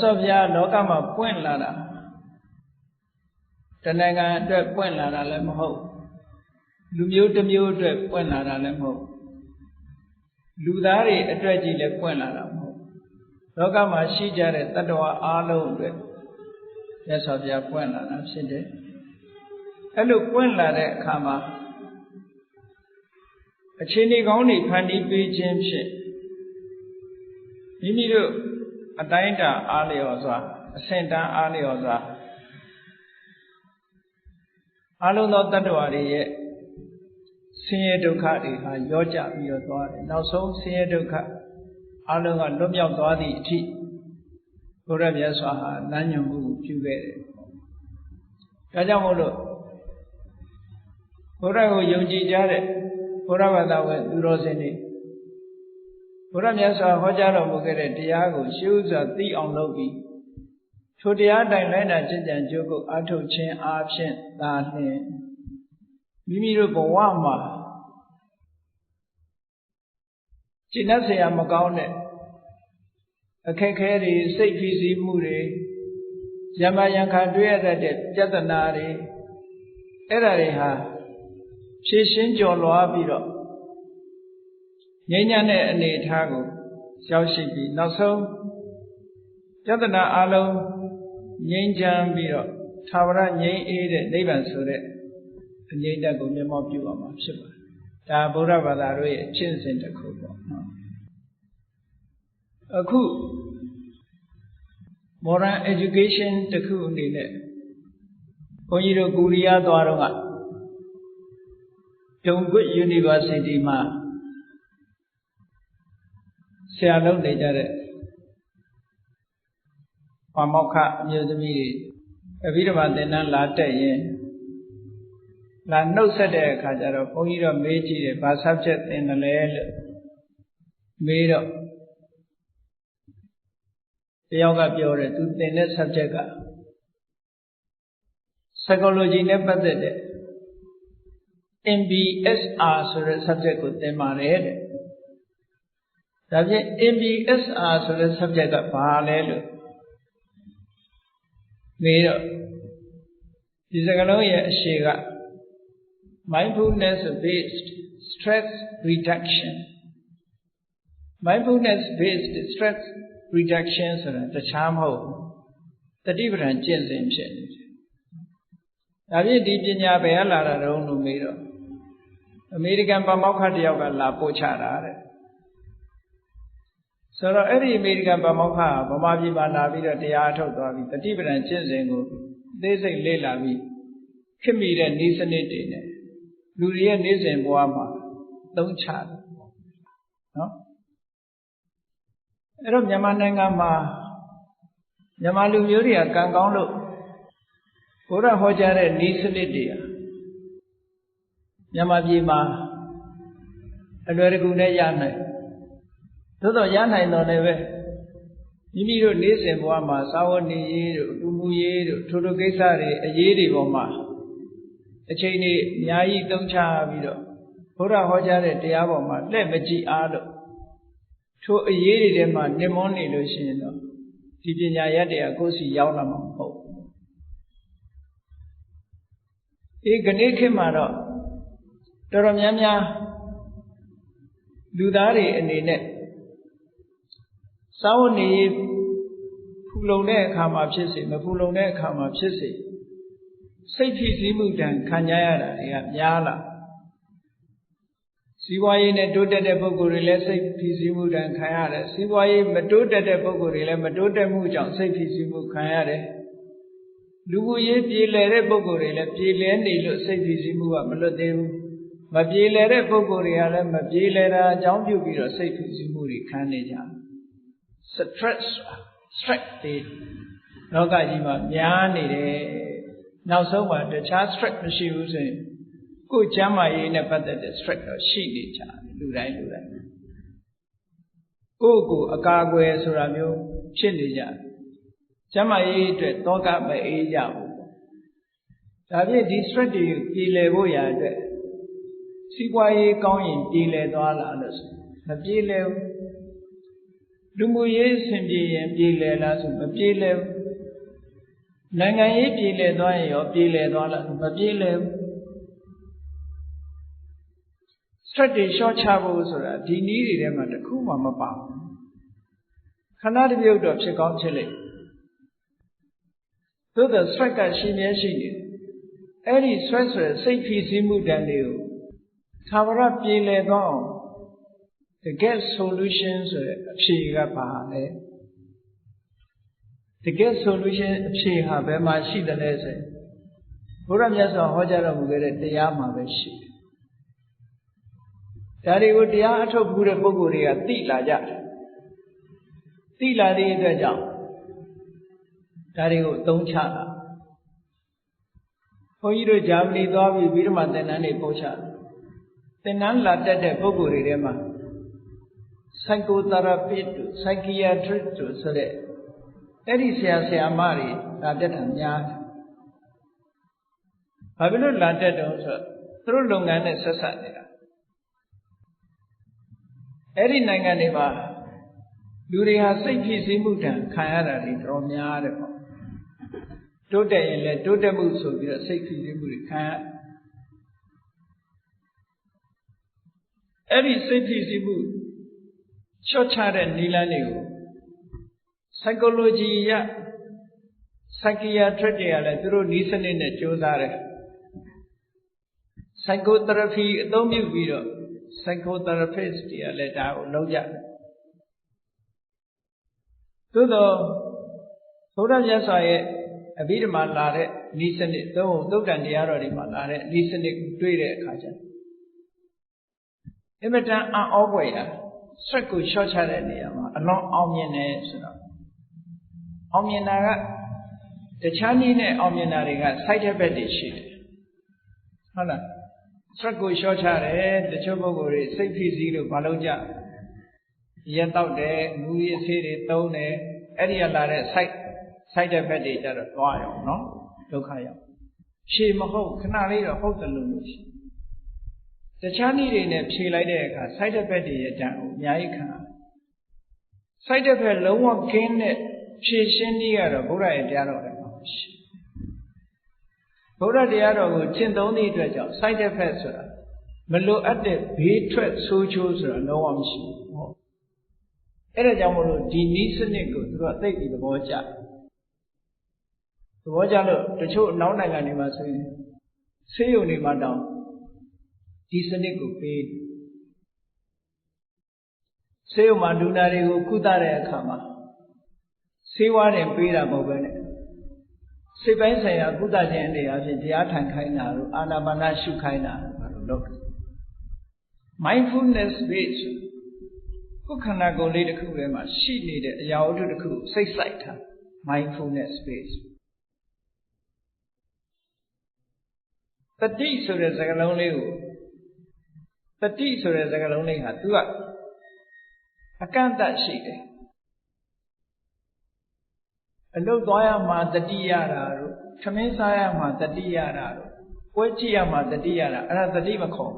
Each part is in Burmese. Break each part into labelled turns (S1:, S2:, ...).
S1: Sophia Lokama Point Lada Tananga Drep Point Lada Lemho Lumio de Mio Drep Point Lada Lemho Ludari a Dregi Le Point Lada Lokama Shijare Tadwa Alo Drep Yes Sophia Point Lada Sinde Hello Point Lada Kama A Chini Goni Pani P. James Mimiru a Dainda Aliosa, a Santa Aliosa Alo not that worry, Senior Ducati, Yoja, your daughter. Now so Senior Ducat, Alo and Lumia Dwadi tea. Urabia Swaha, Nanyamu, Pugate. Kajamolo Urago Yoji Jare, Uravada, Durosini. Uramyasa Hojaro Mugere Diago, shoes are the on Logi. To the Adilena Jijan Joko Ato Chen Absent that name. Mimiru Bowama Chinasea Magone A Kakeri, Sapizi Muri Yamayanka Drea Jatanari Erareha Shishin Jolo Abiro. Yanyane and Etago, Xiaoshibi, not so. Jatana Alo, Yanjam Biro, Tavara, Yan Ede, Nevan Sure, and Yandago Yamo Buama, Shiba. Da Bora Vadare, Chins in the Kubo. A coup. Moral education, the coup needed. Oyiro Guria Dwaranga. Don't good university ma. Sialo de Jare Pamoka, Yuzumi, a Vidavadena latte, La no sede Kajaro, Oira Meiji, a subject in the lail, made up the yoga pure to the next subject. Psychology never did it. MBSR, so the subject with them are read. That MBSR so the subject of parallel made up. This is a Shiga mindfulness based stress reduction. Mindfulness based stress reduction so the charm home. The different gens in change. That is deep in Yabella Rono made up. American Pamoka Yoga La Pochara. So every American Bamoka, Bamabi Banavi, the art of the different Chinsengo, they say Lelavi, Kimi and Nisanit, Luria Nisan Boama, don't chat. No? Erom Yamanangama Yamalu Yuria Kangondo, Ura Hojare Nisanitia Yamabima, a very good Yana. Todo Yana no neve. Yimiru Nisan Boama, Sawani, Umuye, Turugesari, a Yeri Boma. A chainy Nyai Doncha Vido. Pura Hojare Diaboma, Lemeji Ado. To a Yeri Dema, Nemoni Lucino. Tibinya Yade, Agosi Yaunam Ho. Eganeke Maro. Doramiana Ludari and Inet. Sawani Pulone come up Chissy, Mapulone come up Chissy. Sapi Zimudan, Kanyara, Yala. See why in a do de Bogorilla, Sapi Zimudan Kayara. See why Madoda de Bogorilla, Madoda Mujan, Sapi Zimu Kayare. Luye Pilere Bogorilla, Pilene, Sapi Zimu, Melodeu. Mabilere Bogorilla, Mabilera, John Bubiro, Sapi Zimuri, Kanaja. Stress the Nogajima, Yanni. Now so what the child strike the shoes in good Jama in a better strike of she do that. Go a cargo Suramio, Chinija. Jama eat dog up by Aja. Sabi distract you, Pilevoya. See why you going Pile dollars. The Pile လူမှုရေးဆင်ပြေရင်ပြေလည်လားဆိုမပြေလည်ဘူးနိုင်ငံရေးပြေလည်သွားရင်ရောပြေလည်သွားလားမပြေလည်ဘူးstress တွေလျှော့ချဖို့ဆိုတာဒီနည်းတွေထဲမှာတစ်ခုမှမပါဘူးခဏတစ်ပြုတ်တော့ဖြစ်ကောင်းဖြစ်လိမ့်သို့သော stress ကရှိမြဲရှိနေတယ်အဲ့ဒီ stress ဆိုတဲ့စိတ်ဖိစီးမှုတန်တွေကိုသာဝရပြေလည်သွားအောင်တကယ် solution ဆိုတဲ့အဖြေကပါလဲတကယ် solution အဖြေဟာဘယ်မှာရှိတယ်လဲဆိုရင်ဘုရားမြတ်စွာဟောကြားတော်မူခဲ့တဲ့တရားမှာပဲရှိတယ်ဒါတွေကိုတရားအထုတ်ဘူးတဲ့ပုဂ္ဂိုလ်တွေကသိလာကြတယ်သိလာတဲ့အတွက်ကြောင့်ဒါတွေကိုအသုံးချတာဘုန်းကြီးတို့ဂျာမနီသွားပြီးဓမ္မသင်တန်းတွေပို့ချတယ်သင်တန်းလာတက်တဲ့ပုဂ္ဂိုလ်တွေထဲမှာ psychotherapist တို့ psychiatrist တို့ဆိုတဲ့အဲ့ဒီဆရာမတွေလာတက်တာများတယ်။ဘာဖြစ်လို့လာတက်တော့ဆိုတော့သူတို့လုပ်ငန်းနဲ့ဆက်ဆက်နေတာအဲ့ဒီနိုင်ငံတွေမှာလူတွေဟာစိတ်ဖြစ်စည်းမှုတန်ခံရတာတွေတော်များတယ်ပေါ့တိုးတက်ရင်လည်းတိုးတက်မှုဆိုပြီးတော့စိတ်ဖြစ်စည်းမှုတွေခံရအဲ့ဒီစိတ်ဖြစ်စည်းမှုလျှော့ချတဲ့နည်းလမ်းတွေကို psychology ရ psychiatrist တွေကလည်းသူတို့နည်းစနစ်နဲ့ကြိုးစားတယ် psychotherapy အသုံးပြုပြီးတော့ psychotherapist တွေကလည်းဒါကိုလုပ်ကြတယ်သို့တော့ဘုရားမြတ်စွာရဲ့အဘိဓမ္မာလာတဲ့နည်းစနစ်သုံးသုတ်တန်တရားတော်တွေမှာလာတဲ့နည်းစနစ်ကိုတွေ့တဲ့အခါကျအမတန်အံ့ဩဖွယ်ရာstress ကိုလျှော့ချတဲ့နေရာမှာအလွန်အောင်မြင်တယ်ဆိုတော့အောင်မြင်တာကတခြားနည်းနဲ့အောင်မြင်တာတွေက side effect တွေရှိတယ်ဟုတ်လား stress ကိုလျှော့ချတယ်တချို့ပုဂ္ဂိုလ်တွေစိတ်ဖိစီးလို့မလုပ်ကြရက်တော့တယ်မူရည်ဆေးတွေသုံးတယ်အဲ့ဒီကလာတဲ့ side effect တွေကြတော့သွားရောနော်ဒုက္ခရောက်ဖြေမဟုတ်ခဏလေးတော့ဟုတ်တယ်လို့ရှိတခြားနည်းတွေနဲ့ဖြေလိုက်တဲ့အခါ side effect တွေရဲ့တန်ကိုအများကြီးခံရ side effect လုံးဝကင်းတဲ့ဖြေရှင်းနည်းကတော့ဘုရားရဲ့တရားတော်တွေမှာရှိဘုရားတရားတော်ကိုကျင့်သုံးသည့်အတွက်ကြောင့် side effect ဆိုတာမလိုအပ်တဲ့ဘေးထွက်ဆိုးချိုးဆိုတာလုံးဝမရှိဘူးဟုတ်အဲ့ဒါကြောင့်မို့လို့ဒီနည်းစနစ်ကိုသူတို့သိပြီးသဘောကျလို့တချို့နောက်နိုင်ငံတွေမှာဆိုရင်ဆေးရုံတွေမှာတောင်ဒီစနစ်ကိုပေးဆေးရုံမှာလူနာတွေကိုကုသတဲ့အခါမှာဆေးဝါးတွေပေးတာမဟုတ်ပဲနဲ့စိတ်ပိုင်းဆိုင်ရာကုသခြင်းအနေအချင်းတရားထိုင်ခိုင်းတာတို့အာနာပါနရှုခိုင်းတာတို့လုပ်တယ် mindfulness based ခုခန္ဓာကိုယ်လေးတစ်ခုထဲမှာရှိနေတဲ့အရာဝတ္ထုတစ်ခုစိတ်ဆိုင်ထား mindfulness based တတိဆိုတဲ့စကားလုံးလေးကိုတတိဆိုတဲ့စကားလုံးလေးဟာသူကအကန့်အသတ်ရှိတယ်အလုပ်သွားရမှာတတိရတာတို့ခမင်းစားရမှာတတိရတာတို့ပွဲကြည့်ရမှာတတိရတာအဲ့ဒါတတိမခေါ်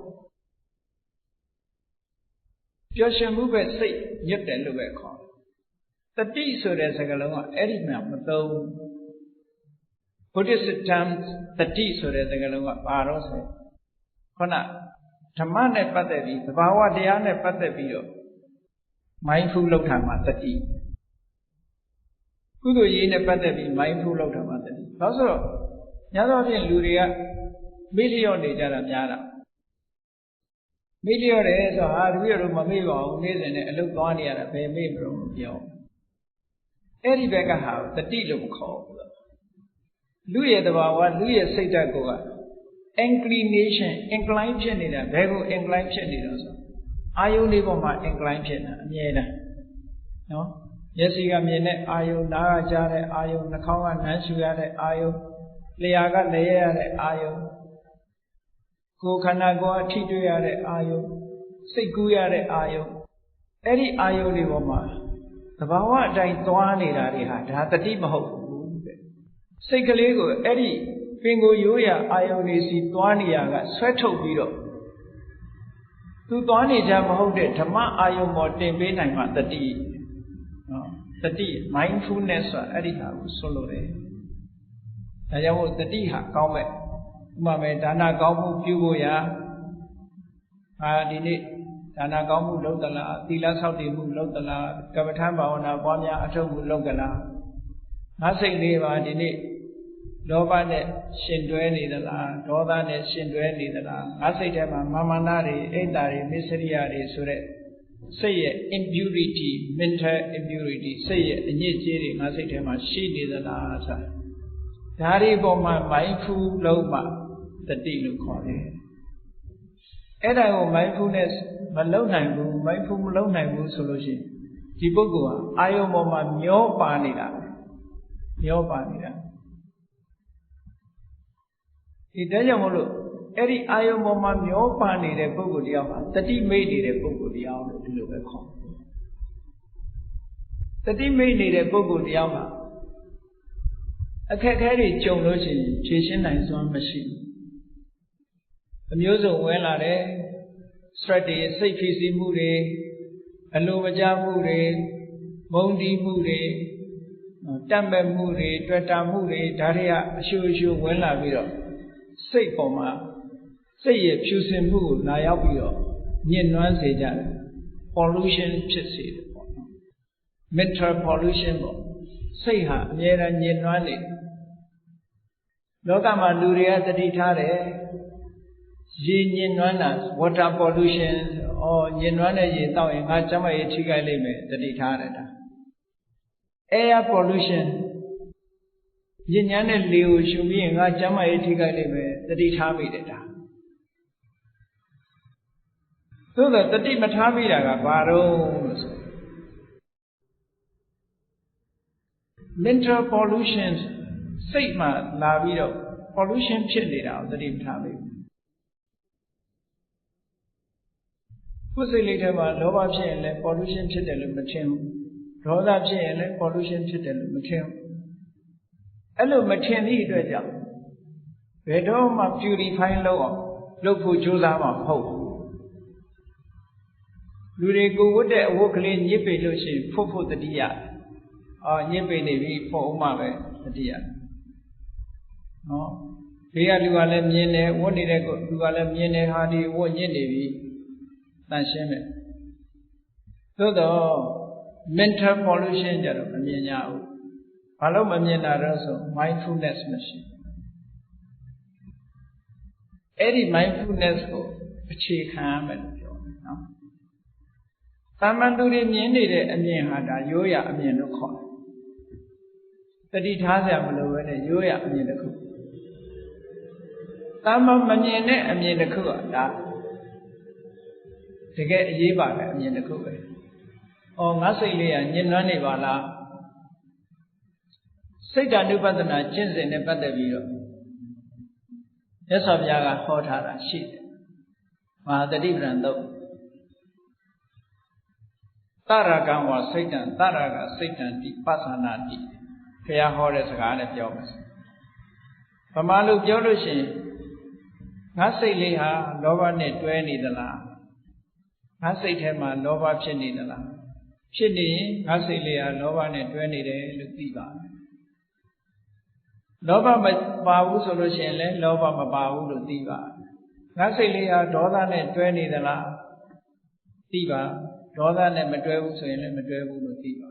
S1: ပျော်ရွှင်မှုပဲစိတ်ညစ်တယ်လို့ပဲခေါ်တတိဆိုတဲ့စကားလုံးကအဲ့ဒီမှာမသုံး Buddhist term တတိဆိုတဲ့စကားလုံးကဘာလို့ဆိုခုနဓမ္မနဲ့ပတ်သက်ပြီးသဘာဝတရားနဲ့ပတ်သက်ပြီးတော့ mindful လောက်တာမှာတတိကုသိုလ်ရေးနဲ့ပတ်သက်ပြီး mindful လောက်တာမှာတတိဘာလို့ဆိုတော့ညာတော့ဖြင့်လူတွေကမေ့လျော့နေကြတာများတာမေ့လျော့တယ်ဆိုဟာတပည့်တော်မမေ့ပါဘူးနေ့စဉ်နဲ့အလုပ်သွားနေရတာဘယ်မေ့မလို့မပြောအဲ့ဒီဘက်ကဟာတတိလို့မခေါ်ဘူးလူရဲ့သဘာဝလူရဲ့စိတ်ဓာတ်ကိုက inclination incline ဖြစ်နေတာဘယ်ကို incline ဖြစ်နေတော့ဆိုအာယုန်လေးပေါ်မှာ incline ဖြစ်တာအမြဲတမ်းနော်မျက်စိကမြင်တဲ့အာယုန်နားကကြားတဲ့အာယုန်နှာခေါင်းကနမ်းရှူရတဲ့အာယုန်လျှာကလဲရတဲ့အာယုန်ကိုယ်ခန္ဓာကိုယ်အထိတွေ့ရတဲ့အာယုန်စိတ်ကူးရတဲ့အာယုန်အဲ့ဒီအာယုန်တွေပေါ်မှာသဘာဝအတိုင်းသွားနေတာတွေဟာဒါတတိမဟုတ်ဘူးတဲ့စိတ်ကလေးကိုအဲ့ဒီပင်ကိုရိုးရာအာယုန်တွေစီသွားနေရကဆွဲထုတ်ပြီးတော့သူသွားနေကြမဟုတ်တဲ့ဓမ္မအာယုန်ပေါ်တင်ပေးနိုင်မှတတိ တတိ mindfulness ဆိုတာအဲ့ဒီဟာကိုဆွလို့တယ်ဒါကြောင့်မို့တတိဟာကောင်းမဲ့ဥပမာဒါနကောင်းမှုပြုဖို့ရာဒီနေ့ဒါနကောင်းမှုလုပ်သလားသီလဆောက်တည်မှုလုပ်သလားကမ္မထဘာဝနာပွားများအထောက်မှုလုပ်ကြလားငါစိတ်လေးပါဒီနေ့လောဘနဲ့ရှင်တွဲနေသလားဒေါသနဲ့ရှင်တွဲနေသလားငါစိတ်ထဲမှာမာနတွေအိတ်တာတွေမစ္စရိယတွေဆိုတဲ့စိတ်ရဲ့ impurity mental impurity စိတ်ရဲ့အညစ်အကြေးတွေငါစိတ်ထဲမှာရှိနေသလားဆိုတာဒါတွေပေါ်မှာ mindful လုံးမှတတိလို့ခေါ်တယ်အဲ့ဒါကို mindfulness မလုပ်နိုင်ဘူး mindful မလုပ်နိုင်ဘူးဆိုလို့ရှိရင်ဒီပုဂ္ဂိုလ်ဟာအာယုံပေါ်မှာမျောပါနေတာဒီတဲကြောင့်မလို့အဲ့ဒီအာယုံပေါ်မှာမျောပါနေတဲ့ပုဂ္ဂိုလ်တယောက်ဟာတတိမိတ်နေတဲ့ပုဂ္ဂိုလ်တယောက်လို့ဒီလိုပဲခေါ်တတိမိတ်နေတဲ့ပုဂ္ဂိုလ်တယောက်ဟာအခက်အခဲတွေကြုံလို့ရှိရင်ဖြေရှင်းနိုင်စွမ်းမရှိဘူးအမျိုးစုံဝင်လာတယ် stress တွေစိတ်ဖိစီးမှုတွေအလိုမကျမှုတွေမုန်းတီးမှုတွေတတ်မဲ့မှုတွေတွေ့တာမှုတွေဒါတွေကအရှူအရှူဝင်လာပြီးတော့စိတ်ပေါ်မှာစိတ်ရဲ့ဖြူစင်မှုကိုလာရောက်ပြီးတော့ညှဉ်းနှွမ်းစေကြတယ် pollution ဖြစ်စေတယ်ပေါ့နော် mental pollution ပေါ့စိတ်ဟာအမြဲတမ်းညှဉ်းနှွမ်းနေတယ်လောကမှာလူတွေကသတိထားတယ်ရေညှဉ်းနှွမ်းတာ water pollution ညှဉ်းနှွမ်းတဲ့ရေတောက်ရင်ငါကျန်းမာရေးထိခိုက်လိမ့်မယ်သတိထားတယ်ဒါ air pollution ညဉ့်ညမ်းတဲ့လေကိုရှုပြီးရင်ငါကျန်းမာရေးထိခိုက်လိမ့်မယ်သတိထားမိတယ်ဒါသို့သောတတိမထားမိတာကဘာတော့လို့ဆို mental pollution စိတ်မှလာပြီးတော့ pollution ဖြစ်နေတာကိုသတိမထားမိဘူးကိုယ်စိတ်လေးထဲမှာလောဘဖြစ်ရင်လည်း pollution ဖြစ်တယ်လို့မထင်ဘူးဒေါသဖြစ်ရင်လည်း pollution ဖြစ်တယ်လို့မထင်ဘူးအဲ့လိုမထင်သည့်အတွက်ကြောင့်ဘယ်တော့မှ purify လုပ်ဖို့ကြိုးစားမှာမဟုတ်ဘူးလူတွေကိုဝတ်တဲ့အဝတ်ကလေးညစ်ပေလို့ရှိရင်ဖို့တတိယညစ်ပေနေပြီဖို့အောင်မှပဲတတိယနော်ဘေးကလူကလည်းမြင်တယ်ဝတ်နေတဲ့လူကလည်းမြင်တယ်ဟာဒီဝတ်ညစ်နေပြီတန်ရှင်းမယ်သို့တော့ mental pollution ကြတော့မမြင်ကြဘူးဘာလို့မမြင်တာလဲဆို mindfulness မရှိအဲ့ဒီ mindfulness ကိုအခြေခံရမယ်လို့ပြောတယ်နော်တာမန်သူတွေမြင်နေတဲ့အမြင်ဟာဒါရိုးရအမြင်လို့ခေါ်တယ်တတိထားစရာမလိုဘဲနဲ့ရိုးရအမြင်တစ်ခုတာမန်မမြင်တဲ့အမြင်တစ်ခုကဒါတကယ်အရေးပါတဲ့အမြင်တစ်ခုပဲငါစိတ်လေးကညှဉ်းနှွမ်းနေပါလားစိတ်ဓာနုပဒနာကျင့်စဉ်နဲ့ပတ်သက်ပြီးတော့မြတ်စွာဘုရားကဟောထားတာရှိတယ်မဟာတတိပဒံတော့တရကံဝစိတ်တံတရကစိတ်တံတိပသနာတိဘုရားဟောတဲ့စကားနဲ့ပြောမယ်ဗမာလူပြောလို့ရှိရင်ငါစိတ်လေးဟာလောဘနဲ့တွဲနေသလားငါစိတ်ထဲမှာလောဘဖြစ်နေသလားဖြစ်နေရင်ငါစိတ်လေးဟာလောဘနဲ့တွဲနေတယ်လို့သိပါတယ်လောဘမပါဘူးဆိုလို့ရှိရင်လည်းလောဘမပါဘူးလို့သိပါတယ်ငါစိတ်လေးဟာဒေါသနဲ့တွဲနေသလားသိပါဒေါသနဲ့မတွဲဘူးဆိုရင်လည်းမတွဲဘူးလို့သိပါ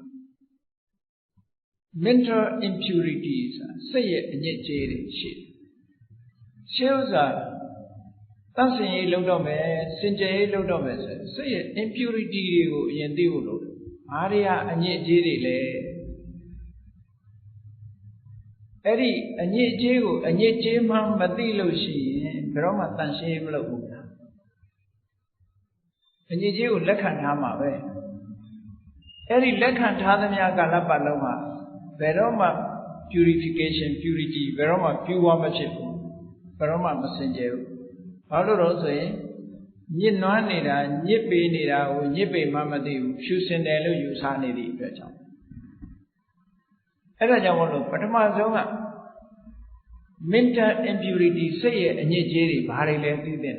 S1: mental impurities စိတ်ရဲ့အညစ်အကြေးတွေရှိတယ်ရှင်းဥစွာတန့်စင်ရေးလုပ်တော့မယ်စင်ကြယ်ရေးလုပ်တော့မယ်ဆိုစိတ်ရဲ့ impurity တွေကိုအရင်သိဖို့လိုတယ်အားရအညစ်အကြေးတွေလဲအဲ့ဒီအညစ်အကြေးကိုအညစ်အကြေးမှမသိလို့ရှိရင်ဘယ်တော့မှတန့်ရှင်းမလုပ်ဘူးအညစ်အကြေးကိုလက်ခံထားမှာပဲအဲ့ဒီလက်ခံထားသမျှကာလပတ်လုံးမှာဘယ်တော့မှ purification purity ဘယ်တော့မှ pure မဖြစ်ဘူးဘယ်တော့မှမစင်ကြယ်ဘူးဘာလို့လဲဆိုရင်ညစ်နွမ်းနေတာညစ်ပေနေတာကိုညစ်ပေမှမသိဘူးဖြူစင်တယ်လို့ယူဆနေသည့်အတွက်ကြောင့်အဲ့ဒါကြောင့်မလို့ပထမဆုံးက mental impurity စိတ်ရဲ့အညစ်အကြေးတွေဘာတွေလဲသိတဲ့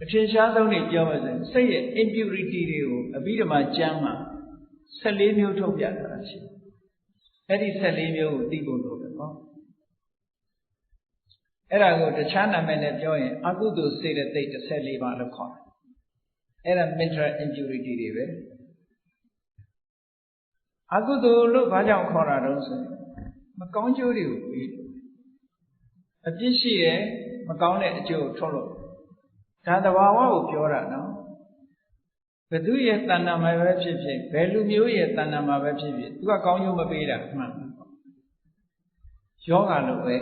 S1: အထင်ရှားဆုံးနေပြောမယ်ဆိုရင်စိတ်ရဲ့ impurity တွေကိုအဘိဓမ္မာကျမ်းမှာ14မျိုးထုတ်ပြထားတာရှိတယ်အဲ့ဒီ14မျိုးကိုသိဖို့လိုတယ်ပေါ့အဲ့ဒါကိုတခြားနာမည်နဲ့ပြောရင်အကုသိုလ်စေတသိက်14ပါးလို့ခေါ်တယ်အဲ့ဒါ mental impurity တွေပဲအကုသိုလ်လို့ဘာကြောင့်ခေါ်တာတော့ဆိုရင်မကောင်းကျိုးတွေကိုပြီးအပြစ်ရှိတယ်မကောင်းတဲ့အကျိုးကိုထုတ်လို့ဒါသဘာဝကိုပြောတာနော်ဘယ်သူရဲ့တဏ္ဍာမှာပဲဖြစ်ဖြစ်ဘယ်လူမျိုးရဲ့တဏ္ဍာမှာပဲဖြစ်ဖြစ်သူကကောင်းကျိုးမပေးတာမှန်ယောဂလို့ပဲ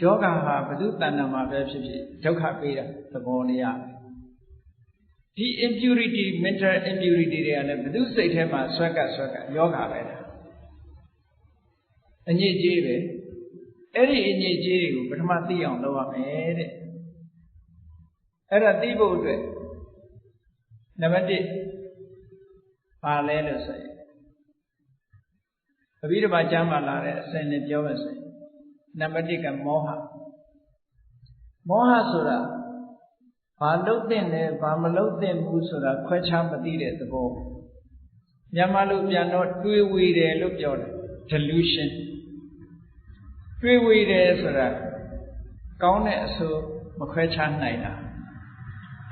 S1: ယောဂဟာဘယ်သူတဏ္ဍာမှာပဲဖြစ်ဖြစ်ဒုက္ခပေးတာသဘောတရားဒီ impurity mental impurity တွေကလည်းဘယ်သူစိတ်ထဲမှာဆွဲကပ်ယောဂပဲလားအညစ်အကြေးပဲအဲ့ဒီအညစ်အကြေးတွေကိုပထမသိအောင်လုပ်ရမယ်တဲ့အဲ့ဒါသိဖို့အတွက်နံပါတ်1ပါလဲလို့ဆိုရင်အဘိဓမ္မာကျမ်းမှာလာတဲ့အစဉ်နဲ့ပြောမယ်ဆိုရင်နံပါတ်1ကမောဟဆိုတာဘာလုပ်သင့်တယ်ဘာမလုပ်သင့်ဘူးဆိုတာခွဲခြားမသိတဲ့သဘောမြန်မာလိုပြန်တော့တွေးဝေတယ်လို့ပြောတယ် delusion တွေးဝေတယ်ဆိုတာကောင်းတဲ့အဆိုးမခွဲခြားနိုင်တာ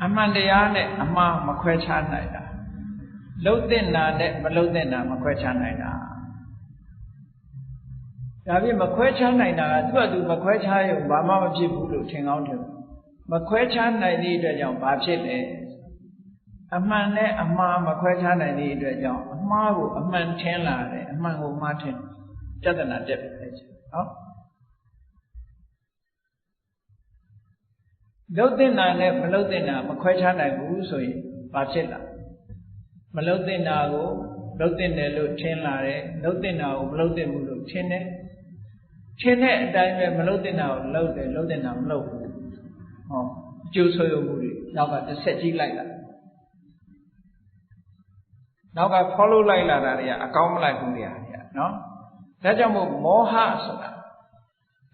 S1: အမှန်တရားနဲ့အမှားမခွဲခြားနိုင်တာလှုပ်တဲ့နာနဲ့မလှုပ်တဲ့နာမခွဲခြားနိုင်တာဒါပြင်မခွဲခြားနိုင်တာကသူ့အတူမခွဲခြားရုံဘာမှမဖြစ်ဘူးလို့ထင်ကောင်းထင်မခွဲခြားနိုင်တဲ့အတွက်ကြောင့်ဘာဖြစ်လဲအမှန်နဲ့အမှားမခွဲခြားနိုင်တဲ့အတွက်ကြောင့်အမှားကိုအမှန်ထင်လာတယ်အမှန်ကိုမှားထင်ပြဿနာတက်ပြီနော်လှုပ်တဲ့နာနဲ့မလှုပ်တဲ့နာမခွဲခြားနိုင်ဘူးဆိုရင်ဘာဖြစ်လာမလှုပ်တဲ့နာကိုလှုပ်တဲ့တယ်လို့ထင်လာတယ်လှုပ်တဲ့နာကိုမလှုပ်တဲ့ဘူးလို့ထင်တယ်ထင်တဲ့အတိုင်းပဲမလှုပ်တဲ့နာကိုလှုပ်တယ်လှုပ်တဲ့နာမလှုပ်ဘူးဟောအကျိုးဆိုးရမှုတွေနောက်ကတစ်ဆက်ကြီးလိုက်လာနောက်က follow လိုက်လာတာတွေကအကောင်းမလိုက်ဘူးတရားတွေနော်ဒါကြောင့်မို့မောဟဆိုတာ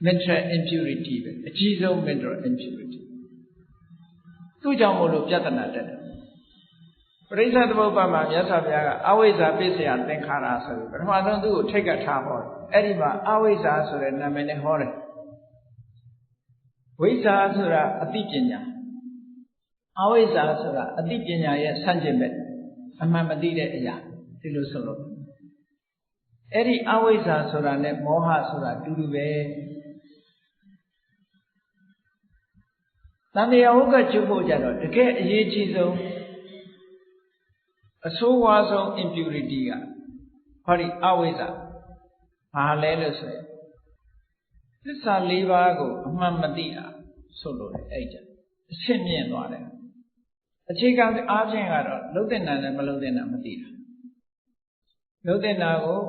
S1: mental impurity ပဲအကြီးဆုံး mental impurity သူ့ကြောင့်မို့လို့ပြဿနာတက်တယ်ပရိစ္ဆေသမုပ္ပါမှာမြတ်စွာဘုရားကအဝိဇ္ဇာပစ္စယသင်္ခါရဆိုပြီးပထမဆုံးသူ့ကိုထိတ်ကထားဟောတယ်အဲ့ဒီမှာအဝိဇ္ဇာဆိုတဲ့နာမည်နဲ့ဟောတယ်ဝိဇ္ဇာဆိုတာအသိပညာအဝိဇ္ဇာဆိုတာအသိပညာရဲ့ဆန့်ကျင်ဘက်အမှန်မသိတဲ့အရာဒီလိုဆိုလို့အဲ့ဒီအဝိဇ္ဇာဆိုတာနဲ့မောဟဆိုတာတူတူပဲတန်တရားဝုကကျွဖို့ကြတော့တကယ်အရေးကြီးဆုံးအဆိုးဝါးဆုံး impurity ကဟောဒီအဝိဇ္ဇာဘာလဲလို့ဆိုရင်သစ္စာ၄ပါးကိုအမှန်မသိတာဆိုလို့လေအဲ့ကြအရှင်းမြင့်သွားတယ်အခြေခံအားဖြင့်ကတော့လှုပ်တဲ့နာနဲ့မလှုပ်တဲ့နာမသိတာလှုပ်တဲ့နာကို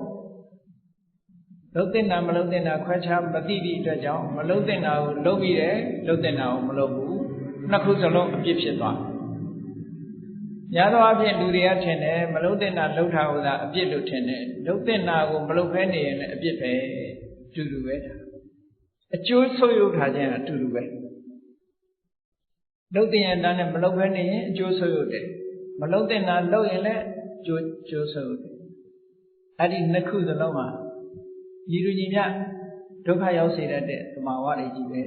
S1: လှုပ်တဲ့နာမလှုပ်တဲ့နာခွဲခြားမသိသည့်အတွက်ကြောင့်မလှုပ်တဲ့နာကိုလှုပ်ပြီးတယ်လှုပ်တဲ့နာကိုမလှုပ်ဘူးနှစ်ခုစလုံးအပြစ်ဖြစ်သွားများသောအားဖြင့်လူတွေကထင်တယ်မလှုပ်တဲ့နာလှုပ်တာကအပြစ်လို့ထင်တယ်လှုပ်တဲ့နာကိုမလှုပ်ဖဲနေရင်လည်းအပြစ်ပဲတူတူပဲအကျိုးဆုပ်ယုပ်ထားခြင်းအတူတူပဲလှုပ်တဲ့နာနဲ့မလှုပ်ဖဲနေရင်အကျိုးဆုပ်ယုပ်တယ်မလှုပ်တဲ့နာလှုပ်ရင်လည်းကျိုးဆုပ်ယုပ်တယ်အဲ့ဒီနှစ်ခုစလုံးမှာညီလူညီမျှဒုက္ခရောက်စေတတ်တဲ့သမာဝတွေကြီးပဲ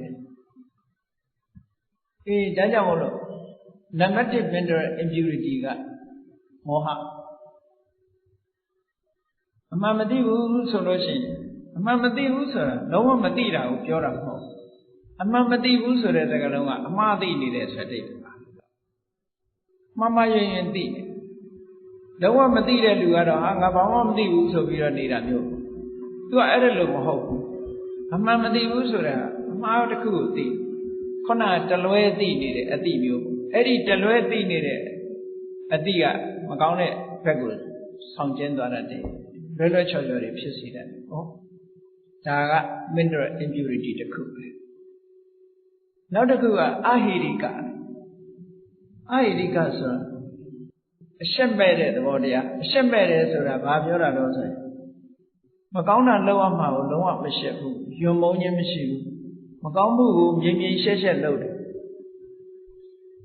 S1: အေးဒါကြောင့်မို့လို့နံပါတ်1 mental impurity ကမောဟအမှန်မသိဘူးဆိုလို့ရှိရင်အမှန်မသိဘူးဆိုတာလုံးဝမသိတာကိုပြောတာမဟုတ်အမှန်မသိဘူးဆိုတဲ့စကားလုံးကအမှားသိနေတဲ့ဆိုတဲ့ပါမှန်မှရင်ရင်သိတယ်လုံးဝမသိတဲ့လူကတော့ဟာငါဘာမှမသိဘူးဆိုပြီးတော့နေတာမျိုးသူကအဲ့ဒါလို့မဟုတ်ဘူးအမှန်မသိဘူးဆိုတာအမှားတစ်ခုကိုသိခုနတလွဲသိနေတဲ့အတိမျိုးအဲ့ဒီတလွဲသိနေတဲ့အတိကမကောင်းတဲ့ဘက်ကိုဆောင်ကျဉ်သွားတတ်တယ်လွယ်ချော်ချော်တွေဖြစ်စေတယ်ဟောဒါက mental impurity တစ်ခုပဲနောက်တစ်ခုကအဟိရိကဆိုတာအရှက်မဲ့တဲ့သဘောတရားအရှက်မဲ့တယ်ဆိုတာဘာပြောတာတော့ဆိုရင်မကောင်းတာလုပ်ရမှာကိုလုံးဝမရှက်ဘူးယွံမုန်းခြင်းမရှိဘူးမကောင်းမှုကိုမြင်မြင်ရှက်ရှက်လုပ်တယ်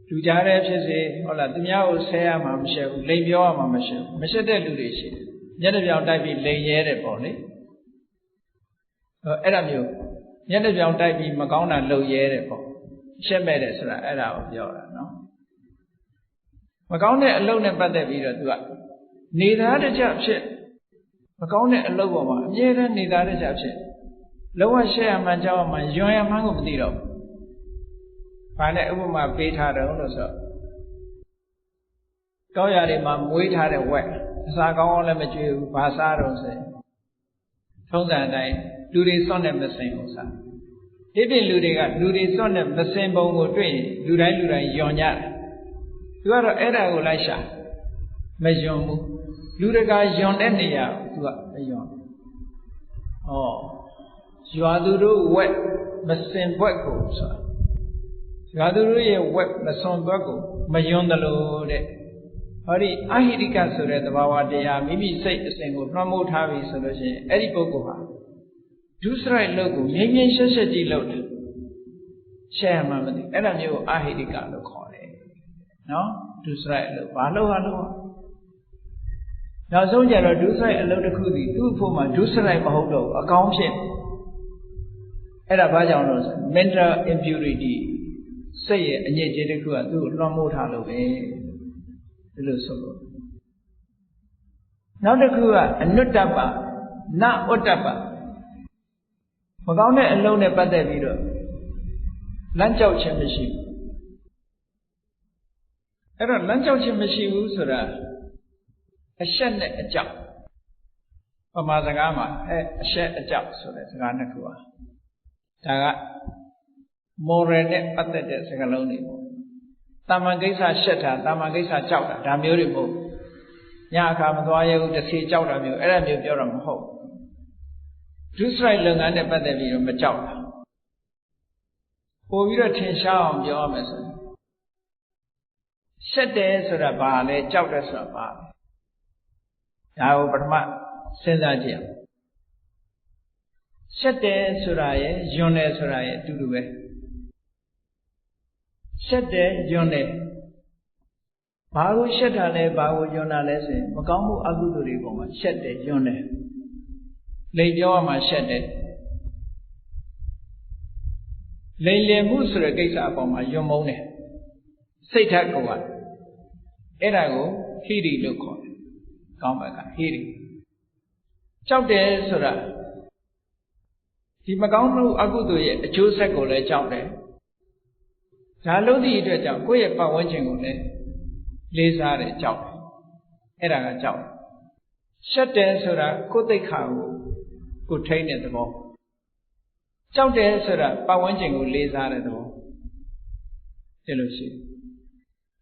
S1: လူကြားတဲ့ဖြစ်စေဟုတ်လားသူများကိုဆဲရမှာမရှက်ဘူးလိန်ပြောရမှာမရှက်ဘူးမရှက်တဲ့လူတွေရှိတယ်မျက်နှာပြောင်တိုက်ပြီးလိန်ရဲတယ်ပေါ့လေအဲ့ဒါမျိုးမျက်နှာပြောင်တိုက်ပြီးမကောင်းတာလုပ်ရဲတယ်ပေါ့ရှက်မဲ့တယ်ဆိုတာအဲ့ဒါကိုပြောတာနော်မကောင်းတဲ့အလုပ်နဲ့ပတ်သက်ပြီးတော့သူကနေသားတကြဖြစ်မကောင်းတဲ့အလုပ်ပေါ်မှာအမြဲတမ်းနေသားတကြဖြစ်လောကရှက်ရမှကြောက်ရမှယွန်ရမှန်းကိုမသိတော့ဘာနဲ့ဥပမာပေးထားတယ်လို့ဆိုကောင်းရာတွေမှာမွေးထားတဲ့ဝက်အစာကောင်းအောင်လည်းမကြွေးဘူးဘာစားတော့ဆိုထုံးစံအတိုင်းလူတွေစွန့်တဲ့မစင်ကိုစားဒီပြင်လူတွေကလူတွေစွန့်တဲ့မစင်ပုံကိုတွေ့ရင်လူတိုင်းယွန်ကြတယ်သူကတော့အဲ့ဒါကိုလိုက်ရှာမယွန်ဘူးလူတကာယွန်တဲ့နေရာသူကမယွန်ရွာသူတို့ဝက်မစင်ဘွက်ကိုဆိုတာရွာသူတို့ရဲ့ဝက်မစွန်ဘွက်ကိုမယွန်တယ်လို့တဲ့ဟောဒီအဟိရိကဆိုတဲ့သဘာဝတရားမိမိစိတ်အစဉ်ကိုနှွမ်းမိုးထားပြီဆိုလို့ရှိရင်အဲ့ဒီပုဂ္ဂိုလ်ဟာဒုစရိုက်လုပ်ကိုငြိမ်းငြိမ်းရှက်ရှက်ကြီးလုပ်တယ်ရှက်ရမှမသိအဲ့ဒါမျိုးကိုအဟိရိကလို့ခေါ်တယ်နော်ဒုစရိုက်အလုပ်ဘာလို့ဟာလို့နောက်ဆုံးကြတော့ဒုစရိုက်အလုပ်တစ်ခုစီသူ့ဖို့မှာဒုစရိုက်မဟုတ်တော့အကောင်းဖြစ်အဲ့ဒါဘာကြောင့်လို့ဆို mental impurity စိတ်ရဲ့အညစ်အကြေးတစ်ခုကသူ့ကိုလွှမ်းမိုးထားလို့ပဲဒီလိုဆိုလို့နောက်တစ်ခုကအနုတ္တပနဥတ္တပမကောင်းတဲ့အလုံးနဲ့ပတ်သက်ပြီးတော့လမ်းကြောက်ခြင်းမရှိဘူးအဲ့တော့လမ်းကြောက်ခြင်းမရှိဘူးဆိုတာအရှက်နဲ့အကြောက်ပမာစကားမှာအရှက်အကြောက်ဆိုတဲ့စကားနှစ်ခုပါဒါက moral နဲ့ပတ်သက်တဲ့စကားလုံးတွေပေါ့တာမန်ကိစ္စရှက်တာတာမန်ကိစ္စကြောက်တာဒါမျိုးတွေမဟုတ်ညအခါမသွားရဘူးတစ်စီကြောက်တာမျိုးအဲ့ဒါမျိုးပြောတာမဟုတ်ဒုစရိုက်လုပ်ငန်းနဲ့ပတ်သက်ပြီးတော့မကြောက်တာပို့ပြီးတော့ထင်ရှားအောင်ပြောရမယ်ဆိုရင်ရှက်တယ်ဆိုတာဘာလဲကြောက်တယ်ဆိုတာဘာလဲဒါကိုပထမစဉ်းစားကြည့်အောင်ရှက်တယ်ဆိုတာရယ်ယွန်းတယ်ဆိုတာရယ်အတူတူပဲရှက်တယ်ယွန်းတယ်ဘာကိုရှက်တာလဲဘာကိုယွန်းတာလဲဆိုရင်မကောင်းမှုအကုသိုလ်တွေပေါ်မှာရှက်တယ်ယွန်းတယ်လိမ်ပြောရမှာရှက်တယ်လိမ်လည်မှုဆိုတဲ့ကိစ္စအပေါ်မှာယွန်းမုန်းတယ်စိတ်ဓာတ်ကိုကအဲ့ဒါကိုဟိရိလို့ခေါ်တယ်ကောင်းပါကဟိရိကြောက်တယ်ဆိုတာဒီမကောင်းမှုအကုသိုလ်ရဲ့အကျိုးဆက်ကိုလည်းကြောက်တယ်ဒါလို့ဒီအတွက်ကြောင့်ကိုယ့်ရဲ့ပတ်ဝန်းကျင်ကိုလည်းလေးစားတယ်ကြောက်တယ်အဲ့ဒါကကြောက်တယ်ရှက်တယ်ဆိုတာကိုယ်သိက္ခာကိုထိန်းတဲ့သဘောကြောက်တယ်ဆိုတာပတ်ဝန်းကျင်ကိုလေးစားတဲ့သဘောဒီလိုရှိ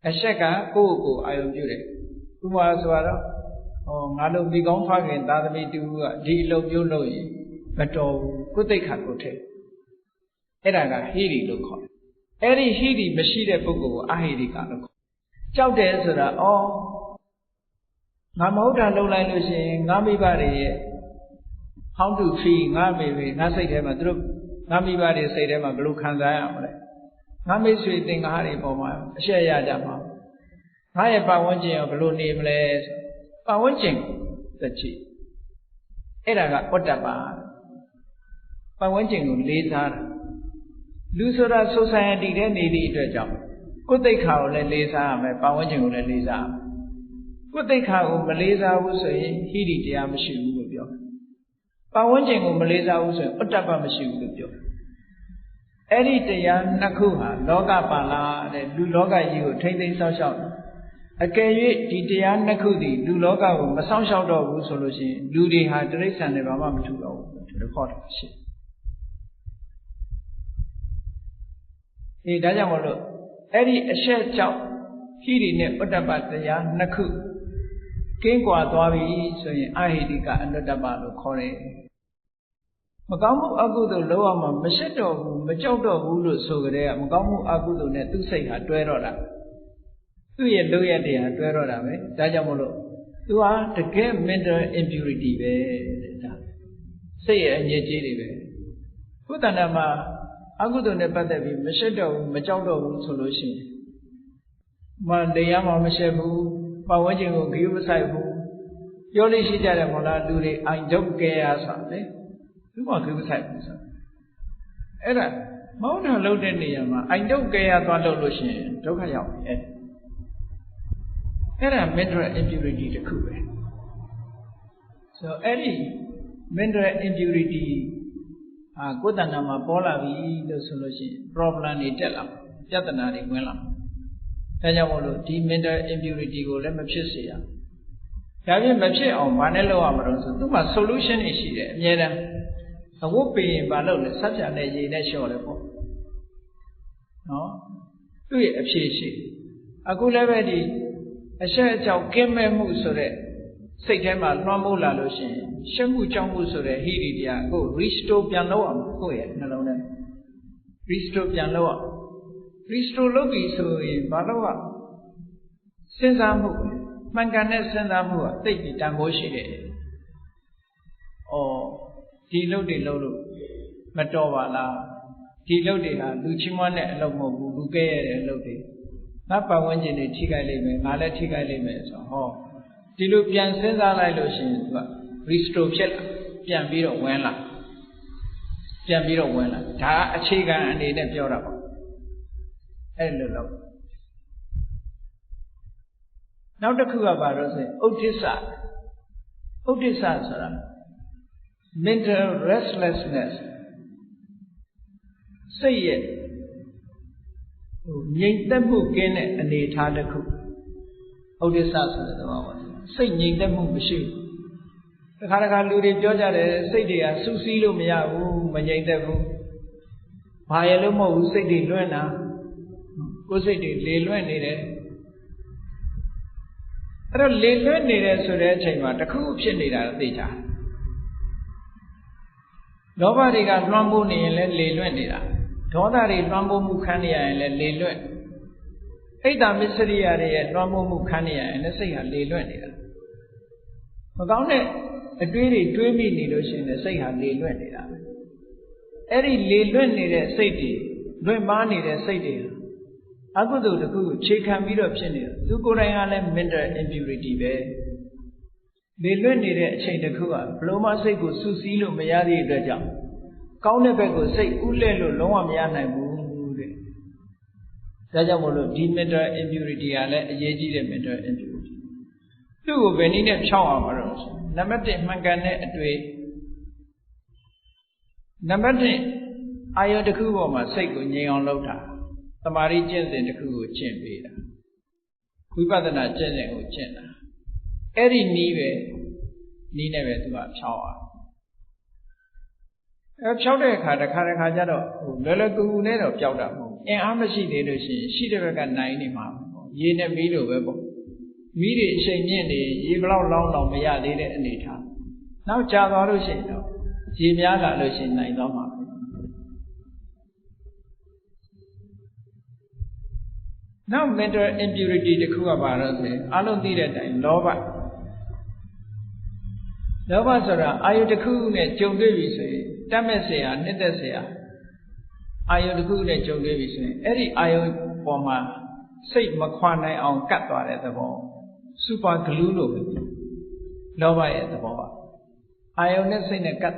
S1: အရှက်ကကိုယ့်ကိုအာရုံပြုတယ်ဥပမာဆိုတော့ငါတို့မိကောင်းဖခင်သားသမီးတူကဒီအလုပ်မျိုးလုပ်ရင်မတော်ဘူးကိုယ်သိက္ခာကိုထိန်းအဲ့ဒါကဟိရိလို့ခေါ်တယ်အဲ့ဒီဟိရိမရှိတဲ့ပုဂ္ဂိုလ်ကိုအဟိရိကလို့ခေါ်ကြောက်တယ်ဆိုတာငါမဟုတ်တာလုပ်လိုက်လို့ရှိရင်ငါမိဘတွေရဲ့ how to feel ငါမိဘငါစိတ်ထဲမှာသူတို့ငါမိဘတွေစိတ်ထဲမှာဘယ်လိုခံစားရမလဲငါမိတ်ဆွေသင်္ကားတွေပေါ်မှာအရှက်ရကြမှာငါရဲ့ပတ်ဝန်းကျင်ရောဘယ်လိုနေမလဲပတ်ဝန်းကျင်သက်ချီအဲ့ဒါကဩတ္တပပတ်ဝန်းကျင်ကိုလေးစားတာလူဆိုတာ society တဲ့နေသည့်အတွက်ကြောင့်ကိုယ်သိက္ခာကိုလည်းလေးစားရမယ်ပတ်ဝန်းကျင်ကိုလည်းလေးစားရမယ်ကိုယ်သိက္ခာကိုမလေးစားဘူးဆိုရင်ဟိရိတရားမရှိဘူးလို့ပြောတယ်ပတ်ဝန်းကျင်ကိုမလေးစားဘူးဆိုရင်ဩတ္တပမရှိဘူးလို့ပြောတယ်အဲ့ဒီတရားနှစ်ခုဟာလောကပါလာတဲ့လူလောကကြီးကိုထိမ့်သိမ်းဆောက်ရှောက်အကယ်၍ဒီတရားနှစ်ခုသည်လူလောကကိုမဆောက်ရှောက်တော့ဘူးဆိုလို့ရှိရင်လူတွေဟာတိရစ္ဆာန်တွေဘာမှမထူတော့ဘူးဒီလိုခေါ်တာရှိဒါကြောင့်မလို့အဲ့ဒီအရှက်ကြောင့်ဟိရိနဲ့ဩတ္တပတရားနှစ်ခုကင်းကွာသွားပြီဆိုရင်အဟိတိကအနုတ္တပလို့ခေါ်တယ်မကောင်းမှုအကုသိုလ်လုံးဝမရှက်တော့ဘူးမကြောက်တော့ဘူးလို့ဆိုကြတဲ့ကမကောင်းမှုအကုသိုလ်နဲ့သူ့စိတ်ဟာတွဲတော့တာသူ့ရဲ့လုပ်ရတဲ့ဟာတွဲတော့တာပဲဒါကြောင့်မလို့သူဟာတကယ် mental impurity ပဲတဲ့ဒါစိတ်ရဲ့အညစ်အကြေးတွေပဲဘုဒ္ဓနာမှာအကုသိုလ်နဲ့ပတ်သက်ပြီးမရှက်တော့ဘူးမကြောက်တော့ဘူးဆိုလို့ရှိရင် mà để mà sẽ bu bảo vấn đề của cứu sai bu do lý sĩ ra là một là lưu để anh giống kê à sao đấy đúng mà cứu sai bu sao ấy là máu nào lâu đến này mà anh giống kê à toàn lâu rồi xin đâu phải học ấy là mental impurity được không vậy so ấy mental impurityကိုယ်တဏ္ဍာမှာပေါ်လာပြီလို့ဆိုလို့ရှိရင် problem တွေတက်လာပြဿနာတွေဝင်လာဒါကြောင့်မို့လို့ဒီ mental impurity ကိုလည်းမဖြစ်စေရဒါပြင်မဖြစ်အောင်ဘာနဲ့လုပ်ရမလို့ဆိုသူ့မှာ solution တွေရှိတယ်အများတန်းအဝတ်ပင်ဘာလုပ်လဲဆက်ပြနဲ့ရေနဲ့လျှော်တယ်ပေါ့နော်သူ့ရဲ့အဖြေရှိအခုလည်းပဲဒီအဆက်အကြောက်ကင်းမဲ့မှုဆိုတဲ့စိတ်ထဲမှာလွှမ်းမိုးလာလို့ရှိရင်ရှက်မှုကြောက်မှုဆိုတဲ့ဟိရိတရားကို restore ပြန်လုပ်အောင်ကိုယ့်ရဲ့နှလုံးထဲ restore ပြန်လုပ်အောင် restore လုပ်ပြီဆိုရင်ဘာလို့ကစဉ်းစားမှုမှန်ကန်တဲ့စဉ်းစားမှုကသိပြီးတန်ဖိုးရှိတယ်။ဒီလုပ်တွေလုပ်လို့မတော်ပါလား။ဒီလုပ်တွေဟာလူချင်းမွန်းတဲ့အလုပ်မဟုတ်ဘူးလူကဲရတဲ့အလုပ်တွေ။ငါပတ်ဝန်းကျင်တွေထိခိုက်လိမ့်မယ်ငါလည်းထိခိုက်လိမ့်မယ်ဆိုတော့ဒီလိုပြန်စဉ်းစားလိုက်လို့ရှိရင်သူက restore ဖြစ်လာပြန်ပြီးတော့ဝင်လာဒါအခြေခံအနေနဲ့ပြောတာပေါ့အဲ့လိုလို့နောက်တစ်ခုကဘာလို့ဆိုရင်ဥဒိစ္စဆိုတာ mental restlessness စိတ်ရဲ့ငြိမ်သက်မှုကင်းတဲ့အနေအထားတစ်ခုဥဒိစ္စဆိုတဲ့သဘောပေါ့စိတ်ငြိမ်သက်မှုမရှိဘူးတခါလူတွေပြောကြတယ်စိတ်တွေကစူးစီးလို့မရဘူးမငြိမ်သက်ဘူးဘာရလို့မဟုတ်ဘူးစိတ်တွေလွင့်တာကိုယ်စိတ်တွေလေလွင့်နေတယ်အဲ့တော့လေလွင့်နေတယ်ဆိုတဲ့အချိန်မှာတစ်ခုဖြစ်နေတာသိကြလောဘတွေကလွှမ်းမိုးနေရင်လည်းလေလွင့်နေတာဒေါသတွေလွှမ်းမိုးမှုခံနေရရင်လည်းလေလွင့်အိတ်တာမစ္စရိယတွေရဲ့လွှမ်းမိုးမှုခံနေရရင်လည်းစိတ်ဟာလေလွင့်နေတာမကောင်းတဲ့အတွေးတွေတွေးမိနေလို့ရှိရင်စိတ်ဟာလေလွင့်နေတာပဲအဲ့ဒီလေလွင့်နေတဲ့စိတ်တွေလွင့်မားနေတဲ့စိတ်တွေအကုသိုလ်တစ်ခုကိုခြေခံပြီးတော့ဖြစ်နေတယ်သူကိုယ်တိုင်ကလည်း mental impurity ပဲလေလွင့်နေတဲ့အချိန်တစ်ခုကဘလို့မှစိတ်ကိုစူးစီးလို့မရတဲ့အတွက်ကြောင့်ကောင်းတဲ့ဘက်ကိုစိတ်ဥလှဲ့လို့လုံးဝမရနိုင်ဘူးတဲ့ဒါကြောင့်မို့လို့ဒီ mental impurity ကလည်းအရေးကြီးတဲ့ mental impurity သူ့ကိုဘယ်နည်းနဲ့ဖြောင်းအောင်မလို့နံပါတ်1မှန်ကန်တဲ့အတွေ့နံပါတ်2အာယုတစ်ခုပေါ်မှာစိတ်ကိုငြိမ်အောင်လုပ်တာသမာဓိကျင့်စဉ်တစ်ခုကိုကျင့်ပေးတာဝိပဿနာကျင့်စဉ်ကိုကျင့်တာအဲ့ဒီနည်းနဲ့ပဲသူကဖြောင်းအောင်ဖြောင်းတဲ့အခါတစ်ခါကျတော့လွယ်လွယ်ကူကူနဲ့တော့ပျောက်တာမဟုတ်အင်အားမရှိသေးလို့ရှိရင်ရှိတဲ့ဘက်ကနိုင်နေမှာပေါ့ရေနဲ့မီးလိုပဲပေါ့မီးတွေအချိန်မြင့်နေရေဘလောက်လောင်းတော့မရသေးတဲ့အနေထားနောက်ကြာသွားလို့ရှိရင်တော့ရေများလာလို့ရှိရင်နိုင်သွားမှာနောက် mental impurity တစ်ခုကဘာလို့ဆိုရင်အလုံးသိတဲ့အတိုင်းလောဘဆိုတာအာယုတစ်ခုနဲ့ကြုံတွေ့ပြီဆိုရင်တတ်မဲ့เสียနှစ်သက်เสียအာယုတစ်ခုနဲ့ကြုံတွေ့ပြီဆိုရင်အဲ့ဒီအာယုပေါ်မှာစိတ်မခွာနိုင်အောင်ကတ်သွားတဲ့သဘော super glue လို့ပဲလောဘရဲ့သဘောပါအာယုနဲ့စိတ်နဲ့ကတ်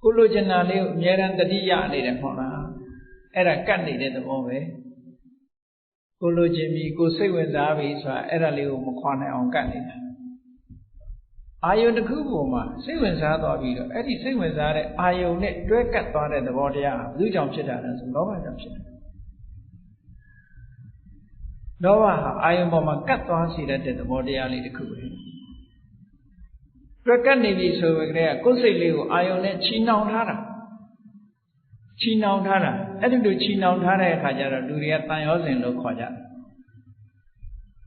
S1: ကိုလိုချင်တာလေးကိုအများရန်တတိယနေတယ်ခေါ်လားအဲ့ဒါကတ်နေတဲ့သဘောပဲကိုလိုချင်ပြီကိုစိတ်ဝင်စားပြီဆိုတာအဲ့ဒါလေးကိုမခွာနိုင်အောင်ကတ်နေတာအာယုတစ်ခုပေါ်မှာစိတ်ဝင်စားသွားပြီးတော့အဲ့ဒီစိတ်ဝင်စားတဲ့အာယုနဲ့တွဲကတ်သွားတဲ့သဘောတရားဟာဘယ်သူကြောင့်ဖြစ်တာလဲဆိုလောဘကြောင့်ဖြစ်တယ်လောဘဟာအာယုပေါ်မှာကတ်သွားစေတဲ့သဘောတရားလေးတစ်ခုပဲတွဲကတ်နေပြီဆိုကြတဲ့ကိုယ်စိတ်လေးကိုအာယုနဲ့ချီနှောင်ထားတာအဲ့ဒီလိုချီနှောင်ထားတဲ့အခါကျတော့လူတွေကတန်ရောစဉ်လို့ခေါ်ကြတယ်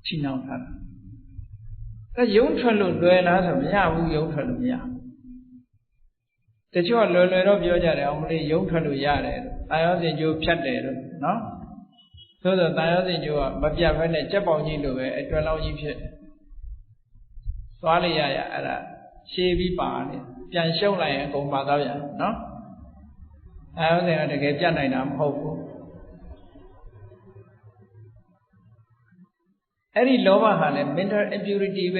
S1: ချီနှောင်ထားတာအဲယုံထွက်လို့လွယ်လားဆိုမရဘူးယုံထွက်လို့မရတချို့ကလွယ်တော့ပြောကြတယ်အောင်မလေးယုံထွက်လို့ရတယ်တန်ရောစဉ်ကြိုးဖြတ်တယ်လို့နော်သို့သောတန်ရောစဉ်ကြိုးကမပြတ်ဘဲနဲ့ကြက်ပေါင်ကြီးလိုပဲအတွဲလောက်ကြီးဖြစ်သွားလိုက်ရအဲ့ဒါရှည်ပြီးပါနေပြန်ရှုံးလိုက်ရင်အကုန်ပါတော့ပြန်နော်တန်ရောစဉ်ကတကယ်ပြတ်နိုင်တာမဟုတ်ဘူး Any lower hand mental impurity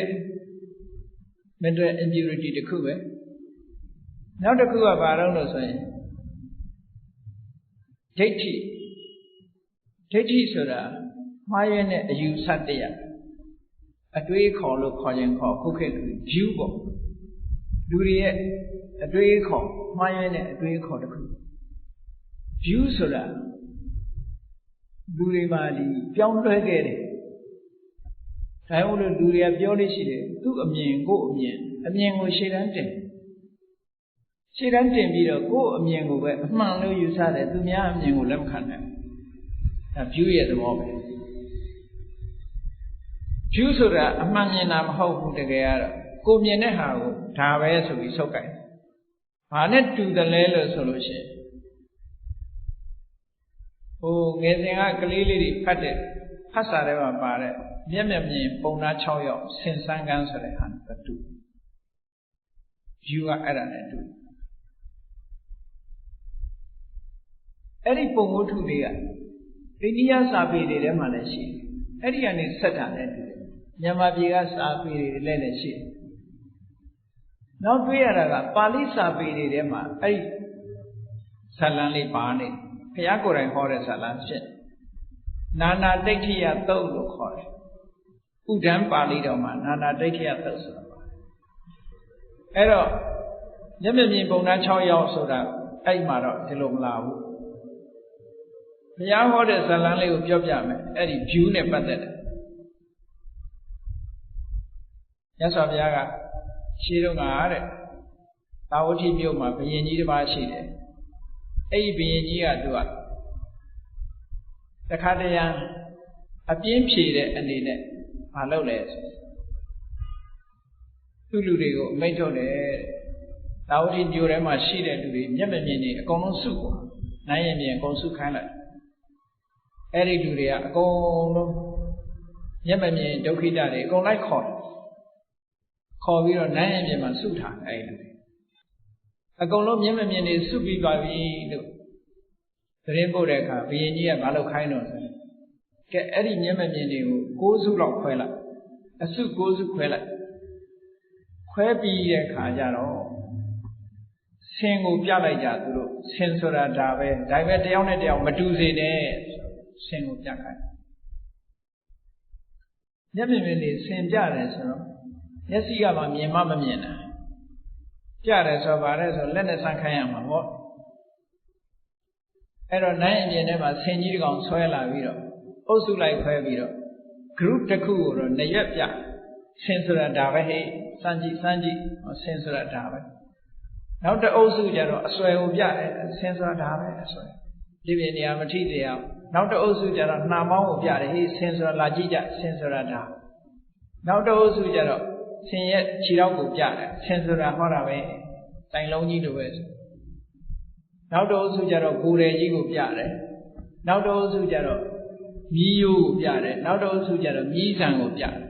S1: mental impurity the Kuba. Now the Kuba Barono say Teti Sura, my you sat there. A day call of calling call cooking Jubo. Do the a day call, my a day call the crew. Jusura Durivali, John Reggae. I will do the biology to a mean go a mean with Shirante. Shirante be a go a mean go where man no use at it to me, I'm young with them can. A few years at the moment. Jusura, a man in our hope together, go me in a house, Taves will be so kind. I need to the later solution. Oh, getting a clearly patted, Hasareva Pare, Yemem, Bona Choyo, since Sangans for the hand for two. You are at an end. Any Pongo to the India Sabi de Malachi, Edian is set on it. Yamabiga Sabi de Leneshi. Now we are Pali Sabi de Dema, Salani Barney. Payakura and Horace Alansin. Nana Dekia Tolo Hore. Udam Palidoma, Nana Dekia Tosa. Ero Yemini Bona Choyo Soda, Aymaro, Tilomlau. Payahore Salani of Jobjame, Eddie June Patet. Yes, of Yaga, Shirungare. Tawati Bioma, Payini Bashide. A being year do it. The Kadayan, a beam shaded and in it, are low less. Tulurio, Matone, Tauti Durema sheeted to be Yemeni, a common soup, Nayami and Consu Kana. Eri Duria, a common Yemeni, Dokidari, go like hot. Call we on Nayami and Suta, a golem Yemen is subi by the rainbow decker, being near Malokino. Get any Yemen goes to Lock Quella. A soup goes to Quella. Where be a Kajaro? Single Jalaja, Sensora Dave, Dive down at the Matuze, single Jaka. Yemen is Saint Jares, yes, you have a me mamma mina. Jares of Ares or Lennis and Kayama, what? Error 9 never send you on Soila Viro, also like Viro. Group the cool or Nayapia, Sensora Dave, Sanji, or Sensora Dave. Now the Osu Jaro, Soil Bia, Sensora Dave, as well. Living the Amatia. Now the Osu Jaro, Namao Bia, Sensora Lajija, Sensora Dave. Now the Osu Jaro. Yet Chirago Jara, Sensora Horawe, Tailoni to West. Now those who jaro Gure Yigo Jare, now those who jaro Miu Jare, now those who jaro Mizango Jare.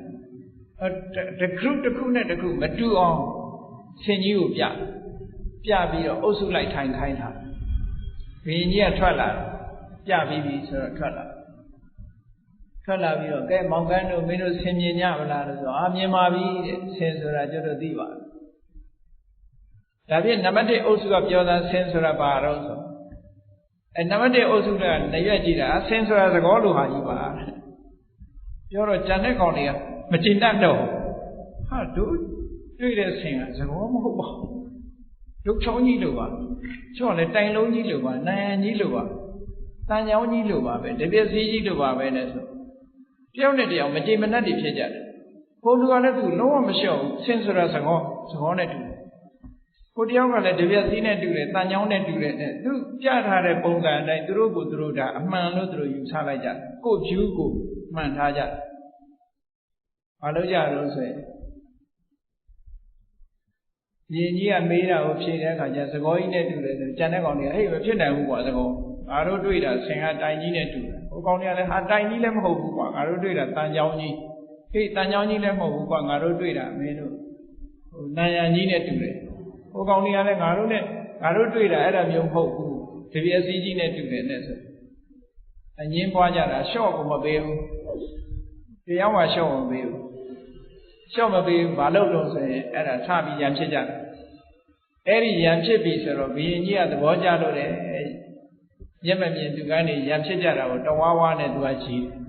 S1: The group, the Kuna, the group, but two on Senu Jare. Jabi also like Time Kaina. We near Twala, Jabi, Sir Twala. Twala, get Mongano, Minus Hemiana, Amiamabi, Sensora Jodo Diva. David Namade also got Yoda Sensora Bar also. And Namade also got Nayajida, Sensora as a Golu Hajiba. You're a Janeconia, Machinando. How do you sing as a woman? Look, Choni Luba, Choni, Tailoni Luba, Nayani Luba, Tanyoni Luba, the Besi Luba, Venezuela. Unity of Majimanati Pijet. Who do I do? No one show, Sensora Sango, Sonnet. Put young on the Diviazina do it, Tanyone do it, do Jara Ponga and I drew Budruda, a man no through you Salaja, go Jugo, Mantaja. Aloja Rose. Yenia made out of China, just going to the Janagonia, hey, but you know who was ago. I don't do it as saying I need to. Okonia had tiny lemon hope, I don't do it at Tanyoni. Hey, Tanyoni lemon hope, I don't do it at Menu. Naya needed to it. Okonia and I don't do it at Adam Hope, to be a CG net to the necessary. And Yim Pajara, shock of a bail. တရားမှာရှော့မပေးဘူးရှော့မပေးဘူးဘာလို့လို့ဆိုရင်အဲ့ဒါထပြီးရံဖြစ်ကြတယ်အဲ့ဒီရံဖြစ်ပြီဆိုတော့ဘုရင်ကြီးကသဘောကျလို့တယ်မျက်မမြင်သူကနေရံဖြစ်ကြတာကိုတဝါးဝါးနဲ့သူကကြည့်တယ်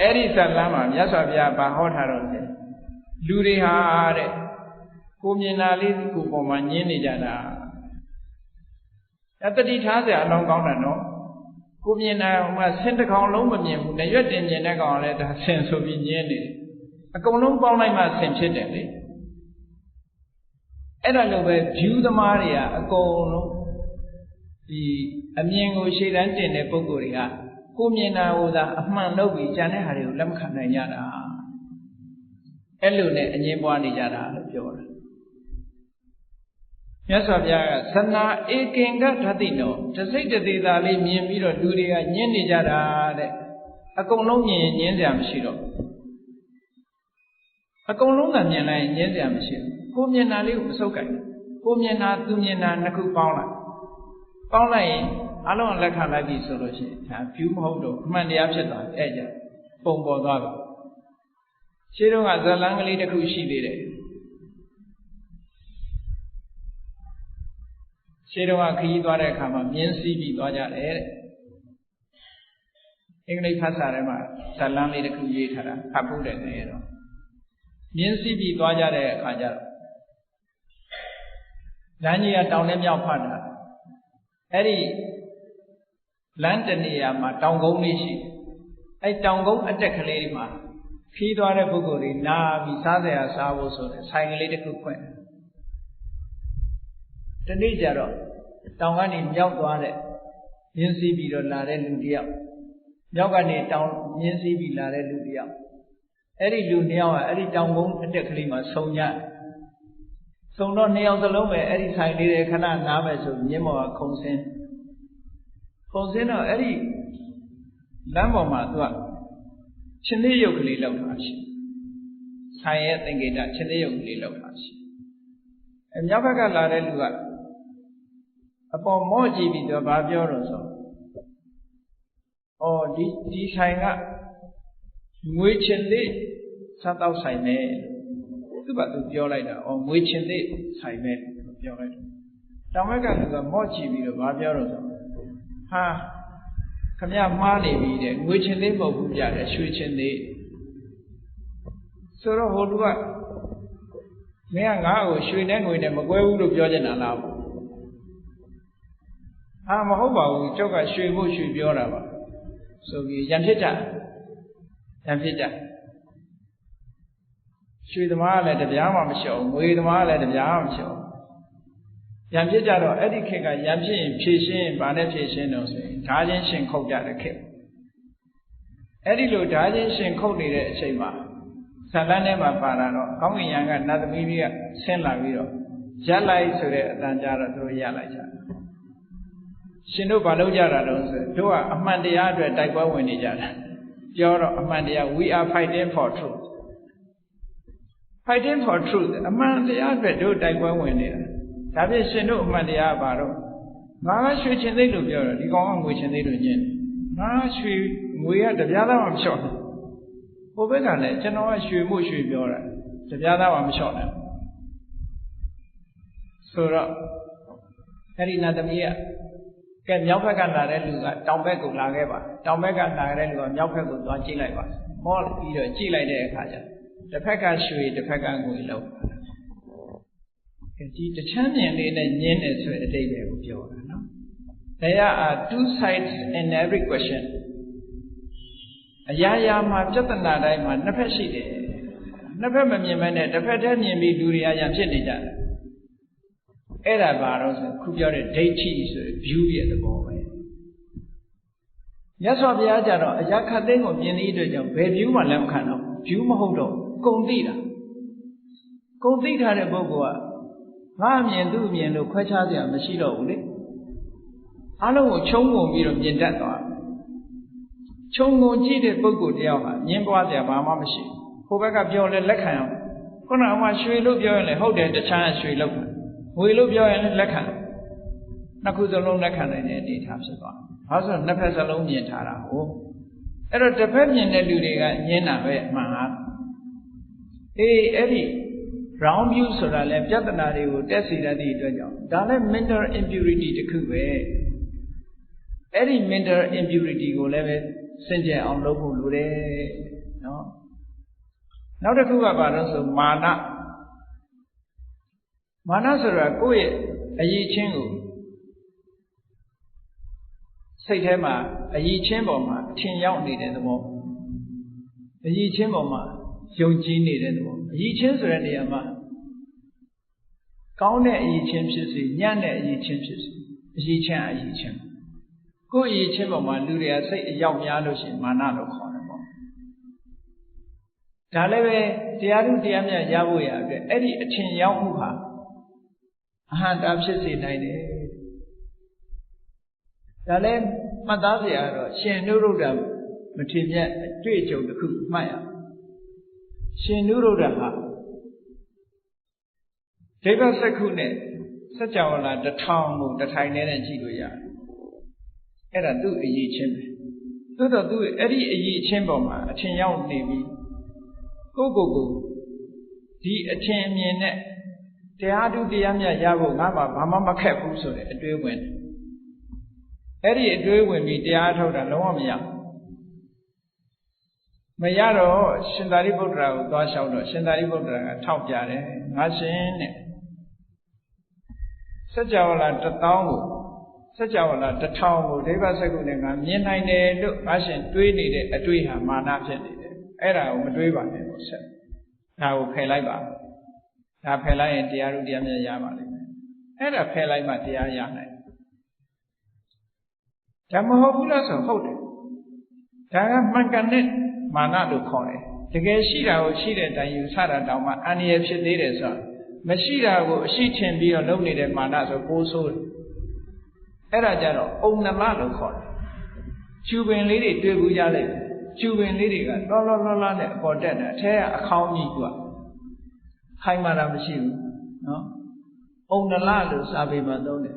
S1: အဲ့ဒီဇတ်လမ်းမှာမြတ်စွာဘုရားဗာဟောထားတော့တယ်လူတွေဟာတဲ့ကိုမြင်တာလေးကိုပေါ်မှာညင်းနေကြတာအတ္တိထားစရာအလောင်းကောင်းတာနော်ကိုမြင်တာဟိုမှာဆင်းတစ်ကောင်လုံးမမြင်ဘူးနဲ့ရွက်တင်မြင်တဲ့ကောင်လည်းဒါဆင်းဆိုပြီးညင်းနေတယ်အကုန်လုံးပေါင်းလိုက်မှဆင်းဖြစ်တယ်လေအဲ့ဒါလိုပဲ view သမားတွေကအကုန်လုံးဒီအမြင်ကိုရှေ့တန်းတင်တဲ့ပုဂ္ဂိုလ်တွေကကိုမြင်တာဟိုသာအမှန်လုပ်ပြီးကျန်တဲ့ဟာတွေကိုလက်မခံနိုင်ကြတာအဲ့လိုနဲ့အငြင်းပွားနေကြတာလို့ပြောတာမြတ်စွာဘုရားကသနာဧကင်္ဂဓတိနောတစိတ်တသေးသာလေးမြင်ပြီးတော့လူတွေကညင်းနေကြတာတဲ့အကုန်လုံးမြင်ညင်းစရာမရှိတော့အကုန်လုံးကမြင်လိုက်ညင်းစရာမရှိဘူးကိုမြင်တာလေးကိုမဆုပ်ကြိုက်ကိုမြင်တာသူမြင်တာနှစ်ခုပေါင်းလိုက်ရင်အလုံးလက်ခံလိုက်ပြီဆိုလို့ရှိရင်ဒါ view မဟုတ်တော့အမှန်တရားဖြစ်သွားတယ်အဲ့ကြပုံပေါ်သွားပြီရှင်းတော့ကဇလန်းကလေးတစ်ခုရှိသေးတယ်ရှင်းတော့ကခရီးသွားတဲ့အခါမှာမြင်းစည်းပြီးသွားကြတယ်တဲ့အင်္ဂလိပ်ဘာသာထဲမှာဇလန်းလေးတစ်ခုရေးထားတာဖတ်ဖို့တယ်နေတော့မြင်းစည်းပြီးသွားကြတဲ့အခါကျတော့လမ်းကြီးကတောင်နဲ့မြောက်ဖတ်တာအဲ့ဒီလမ်းတနေရာမှာတောင်ကုန်းလေးရှိအဲ့တောင်ကုန်းအတက်ကလေးတွေမှာခီးသွားတဲ့ပုဂ္ဂိုလ်တွေနာပြီးစားစရာစားဖို့ဆိုတဲ့ဆိုင်ကလေးတစ်ခုဖွင့်တနေ့ကျတော့တောင်ကနေမြောက်သွားတဲ့မြင်းစည်းပြီးတော့လာတဲ့လူတစ်ယောက်မြောက်ကနေတောင်မြင်းစည်းပြီးလာတဲ့လူတစ်ယောက်အဲ့ဒီလူနှစ်ယောက်ကအဲ့ဒီတောင်ကုန်းအတက်ကလေးမှာဆုံကြဆုံတော့နှစ်ယောက်စလုံးပဲအဲ့ဒီဆိုင်လေးတွေခဏနားမယ်ဆိုမြင်းမော်ကခုံစင်းတော့အဲ့ဒီလမ်းပေါ်မှာသူကချင်းသေးရုပ်ကလေးလောက်တာရှိဆိုင်ရဲ့သင်္ကေတချင်းသေးရုပ်ကလေးလောက်တာရှိအမြောက်ဘက်ကလာတဲ့လူကအပေါ်မော့ကြည့်ပြီးတော့ဘာပြောတော့ဆိုဒီဆိုင်ကငွေချင်းသေးစားတော့ဆိုင်ပဲသူကသူပြောလိုက်တာငွေချင်းသေးဆိုင်ပဲပြောလိုက်တယ်တောင်ဘက်ကလူကမော့ကြည့်ပြီးတော့ဘာပြောတော့ဆိုဟာခမရမှားနေပြီတဲ့ငွေချင်းသေးမဟုတ်ဘူးပြတယ်ရွှေချင်းသေးဆိုတော့ဟိုလူကမင်းကငါ့ကိုရွှေနဲ့ငွေနဲ့မကွဲဘူးလို့ပြောချင်တာလားမဟုတ်ပါဘူးကျောက်ကရွှေဖို့ရွှေပြောတာပါဆိုပြီးရံဖြစ်ကြရွှေသမားကလည်းတပြားမှမလျှော့ဘူးငွေသမားကလည်းတပြားမှမလျှော့ဘူးရံဖြစ်ကြတော့အဲ့ဒီခေတ်ကရံဖြစ်ရင်ဖြည့်ရှင်းဗာနဲ့ဖြည့်ရှင်းတော့ဆိုရင်ဓာချင်းရှင်ခုတ်ကြတဲ့ခေတ်အဲ့ဒီလိုဓာချင်းရှင်ခုတ်နေတဲ့အချိန်မှာဇာလန်းထဲမှာပါလာတော့ကောင်းကင်ယံကနတ်သမီးကြီးကဆင်းလာပြီးတော့ရက်လိုက်ဆိုတဲ့အတန်ကြာတော့သူတို့ရလိုက်ကြတယ်ရှင်တို့ဘာလုပ်ကြတာတော့ဆိုတို့ကအမှန်တရားအတွက်တိုက်ပွဲဝင်နေကြတာပြောတော့အမှန်တရား we are fighting for truth အမှန်တရားအတွက်တို့တိုက်ပွဲဝင်နေတာဒါဖြင့်ရှင်တို့အမှန်တရားပါတော့ငါကရွှေချင်းသိလို့ပြောတော့ဒီကောင်ကငွေချင်းသိလို့ညင်းငါရွှေငွေကတပြားသားမှမလျှော့ဘူးဟိုဘက်ကလည်းကျွန်တော်ကရွှေမို့ရွှေပြောတာတပြားသားမှမလျှော့နဲ့ဆိုတော့အဲ့ဒီနတ်သမီးကမြောက်ဘက်ကလာတဲ့လူကတောင်ဘက်ကိုလာခဲ့ပါတောင်ဘက်ကလာတဲ့လူကမြောက်ဘက်ကိုသွားကြည့်လိုက်ပါမောပြီးတော့ကြည့်လိုက်တဲ့အခါကျတစ်ဖက်ကရွှေတစ်ဖက်ကငွေလောက်ဒီတချမ်းမြင်လေးနဲ့ညင်းတယ်ဆိုတဲ့အဓိပ္ပာယ်ကိုပြောတာနော် There are two sides in every question အရာရာမှာပြဿနာတိုင်းမှာနှစ်ဖက်ရှိတယ်နှစ်ဖက်မမြင်မဲနဲ့တစ်ဖက်တည်းမြင်ပြီးလူတွေအရာဖြစ်နေကြတယ်အဲ့ဒါဘာလို့ဆိုခုပြောတဲ့ဒိဋ္ဌိဆိုတဲ့ view ရဲ့သဘောပဲမြတ်စွာဘုရားကြတော့အရာခတ်သိမ်းကိုမြင်တဲ့အတွက်ကြောင့်ဘယ် view မှလက်မခံတော့ view မဟုတ်တော့ကုံသိတာကုံသိထားတဲ့ပုဂ္ဂိုလ်ကငါမြင်သူ့မြင်လို့ခွဲခြားစရာမရှိတော့ဘူးလေအားလုံးကိုခြုံငုံပြီးတော့မြင်တတ်သွားခြုံငုံကြည့်တဲ့ပုဂ္ဂိုလ်တယောက်ဟာညင်းပွားစရာဘာမှမရှိဘူးဟိုဘက်ကပြောလဲလက်ခံအောင်ခုနကမှရွှေလို့ပြောရင်လည်းဟုတ်တယ်တခြားရွှေလို့ငွေလို့ပြောရင်လည်းလက်ခံနှစ်ခုစလုံးလက်ခံနိုင်တဲ့အနေအထားဖြစ်သွားဘာလို့ဆိုနှစ်ဖက်စလုံးမြင်ထားတာဟုတ် အဲ့တော့တစ်ဖက်မြင်တဲ့လူတွေကညင်းတာပဲမှန်လားအဲ့ဒီ round view ဆိုတာလဲပြဿနာတွေကိုတက်စီတတ်တဲ့အတွက်ကြောင့်ဒါလည်း mental impurity တစ်ခုပဲအဲ့ဒီ mental impurity ကိုလည်းပဲစင်ကြယ်အောင်လုပ်ဖို့လိုတယ်နော်နောက်တစ်ခုကဘာလို့ဆိုမာနဆိုတာကိုယ့်ရဲ့အရေးချင်းကိုစိတ်ထဲမှာအရေးချင်းပေါ်မှာအထင်ရောက်နေတဲ့သဘောအရေးချင်းပေါ်မှာယုံကြည်နေတဲ့သဘောအရေးချင်းဆိုတဲ့နေရာမှာကောင်းတဲ့အရေးချင်းဖြစ်စေညံ့တဲ့အရေးချင်းဖြစ်စေအရေးချင်းကိုယ့်အရေးချင်းပေါ်မှာလူတွေကစိတ်အရောက်များလို့ရှိရင်မာနလို့ခေါ်တယ်ပေါ့ဒါလည်းပဲတရားထုတရားမြတ်ရဖို့ရအတွက်အဲ့ဒီအထင်ရောက်မှုဟာအဟံတာဖြစ်စေနိုင်တယ်ဒါလည်းမှတ်သားစရာတော့ရှင်နုရုဒ္ဓမထေမြတ်အတွေ့အကြုံတစ်ခုမှတ်ရရှင်နုရုဒ္ဓဟာဒိဗ္ဗစက္ခုနဲ့စัจ java လာ1000ကိုတထိုင်နဲ့ကြည့်လို့ရတယ်အဲ့ဒါသူ့အရေးချင်းပဲသို့တော့သူအဲ့ဒီအရေးချင်းပေါ်မှာအထင်ရောက်နေပြီကိုဒီအထင်အမြင်နဲ့တရားထုတရားမြတ်ရဖို့ငါမှဘာမှမခက်ဘူးဆိုတဲ့အတွေးဝင်အဲ့ဒီအတွေးဝင်ပြီးတရားထုတ်တာလုံးဝမရတော့ရှင်သာရိပုတ္တရာကိုသွားလျှောက်တော့ရှင်သာရိပုတ္တရာကထောက်ပြတယ်ငါရှင်တဲ့စัจ java လာ1000ကိုစัจ java လာ1000ကိုဒိဗ္ဗစက္ခုနဲ့ငါမြင်နိုင်တယ်လို့ငါရှင်တွေးနေတဲ့အတွေးဟာမာနဖြစ်နေတယ်အဲ့ဒါကိုမတွေးပါနဲ့လို့ဆက်ဒါကိုဖယ်လိုက်ပါဒါဖယ်လိုက်ရင်တရားထုတရားမြတ်ရပါလိမ့်မယ်အဲ့ဒါဖယ်လိုက်မှတရားရနိုင်ဒါမဟုတ်ဘူးလားဆိုဟုတ်တယ်ဒါကမှန်ကန်တဲ့မာနလို့ခေါ်တယ်တကယ်ရှိတာကိုရှိတဲ့အတိုင်းယူဆတာတောင်မှအန္တရာယ်ဖြစ်သေးတယ်ဆိုတော့မရှိတာကိုအရှိထင်ပြီးတော့လုပ်နေတဲ့မာနဆိုပိုးဆိုးတယ်အဲ့ဒါကြတော့အုံနမလို့ခေါ်တယ်ကျူပင်လေးတွေတွေ့ဘူးကြလိုက်ကျူပင်လေးတွေကလောနဲ့အပေါ်တက်တာအထဲကအခေါင်းကြီးကခိုင်မာတာမရှိဘူးနော်အုံနလလို့စာပေမှာသုံးတယ်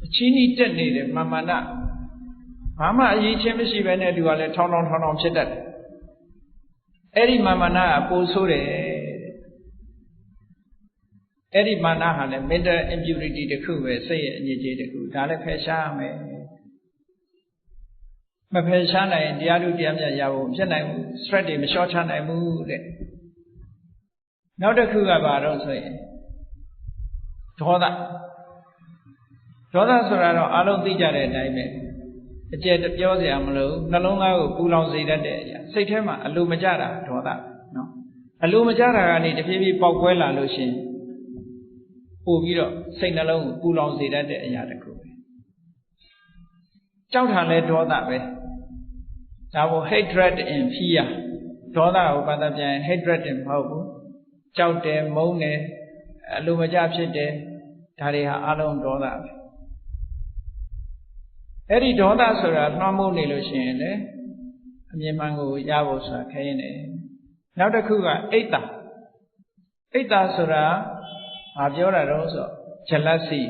S1: အချင်းကြီးတက်နေတယ်မာနဘာမှအရေးချင်းမရှိဘဲနဲ့သူကလည်းထောင်းဖြစ်တတ်တယ်အဲ့ဒီမာနကပိုဆိုးတယ်အဲ့ဒီမာနဟာလည်း mental impurity တစ်ခုပဲစိတ်ရဲ့အညစ်အကြေးတစ်ခုဒါလည်းဖယ်ရှားရမယ်မဖယ်ရှားနိုင်ရင်တရားထုတရားမြတ်ရဖို့ဖြစ်နိုင်ဘူး stress တွေမလျှော့ချနိုင်ဘူးတဲ့နောက်တစ်ခုကဘာတော့ဆိုရင်ဒေါသဆိုတာတော့အားလုံးသိကြတဲ့အတိုင်းပဲအကျယ်ပြောစရာမလိုနှလုံးသားကိုပူလောင်စေတတ်တဲ့အရာစိတ်ထဲမှာအလိုမကျတာဒေါသနော်အလိုမကျတာကနေတဖြည်းဖြည်းပေါက်ကွဲလာလို့ရှိရင်ပို့ပြီးတော့စိတ်နှလုံးကိုပူလောင်စေတတ်တဲ့အရာတစ်ခုပဲကြောက်တာလဲဒေါသပဲဒါကို hatred and fear ဒေါသကိုဘာသာပြန် hatred မဟုတ်ဘူးကြောက်တယ်မုန်းတယ်အလိုမကျဖြစ်တယ်ဒါတွေဟာအလုံးဒေါသပဲအဲ့ဒီဒေါသဆိုတာနှောမှုနေလို့ရှိရင်လေအမြင်မှန်ကိုရဖို့ဆိုတာခဲရင်တယ်နောက်တစ်ခုကအိတ်တာဆိုတာဘာပြောတာတော့ဆို jealousy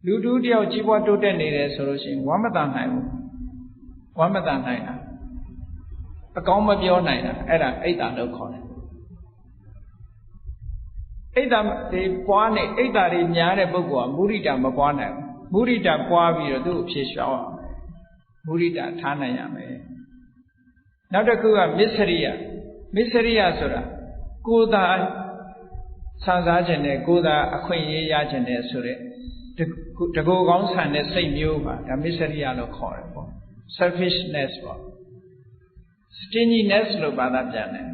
S1: လူတူတယောက်ကြီးပွားတိုးတက်နေတယ်ဆိုလို့ရှိရင်ဝမ်းမတန်နိုင်ဘူးဝမ်းမတန်နိုင်တာအကောင်းမပြောနိုင်တာအဲ့ဒါအိတ်တာလို့ခေါ်တယ်အိတ်တာတွေပွားနေအိတ်တာတွေများတဲ့ပုဂ္ဂိုလ်ကမုဒိတာမပွားနိုင်ဘူးမုဒိတာပွားပြီးတော့သူ့ကိုဖြေလျှောက်အောင်မုဒိတာထားနိုင်ရမယ်နောက်တစ်ခုကမစ္စရိယဆိုတာကိုယ်သာဆန်းစားခြင်းနဲ့ကိုယ်သာအခွင့်အရေးရခြင်းနဲ့ဆိုတဲ့တကူကောင်းဆန်တဲ့စိတ်မျိုးပါဒါမစ္စရိယလို့ခေါ်တယ်ပေါ့ selfishness ပေါ့ stinginess လို့ဘာသာပြန်တယ်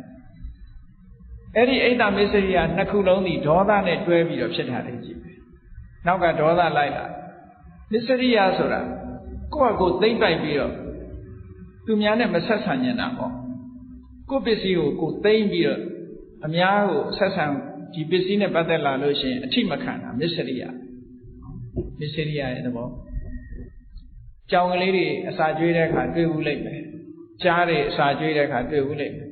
S1: အဲ့ဒီအိတ်တမစ္စရိယနှစ်ခုလုံးဒီဒေါသနဲ့တွဲပြီးတော့ဖြစ်တာလေကြည့်ပဲနောက်ကဒေါသလိုက်လာမစ္စရိယဆိုတာကိုယ့်အကိုသိမ့်ပိုက်ပြီးတော့သူများနဲ့မဆက်ဆံနေတာပေါ့ကိုယ့်ပစ္စည်းကိုကိုယ်သိမ့်ပြီးတော့အများကိုဆက်ဆံဒီပစ္စည်းနဲ့ပတ်သက်လာလို့ရှိရင်အထိမခံတာမစ္စရိယရဲ့သဘောကြောင်ကလေးတွေအစာကျွေးတဲ့အခါတွေ့ဘူးလိမ့်မယ်ကြားတွေအစာကျွေးတဲ့အခါတွေ့ဘူးလိမ့်မယ်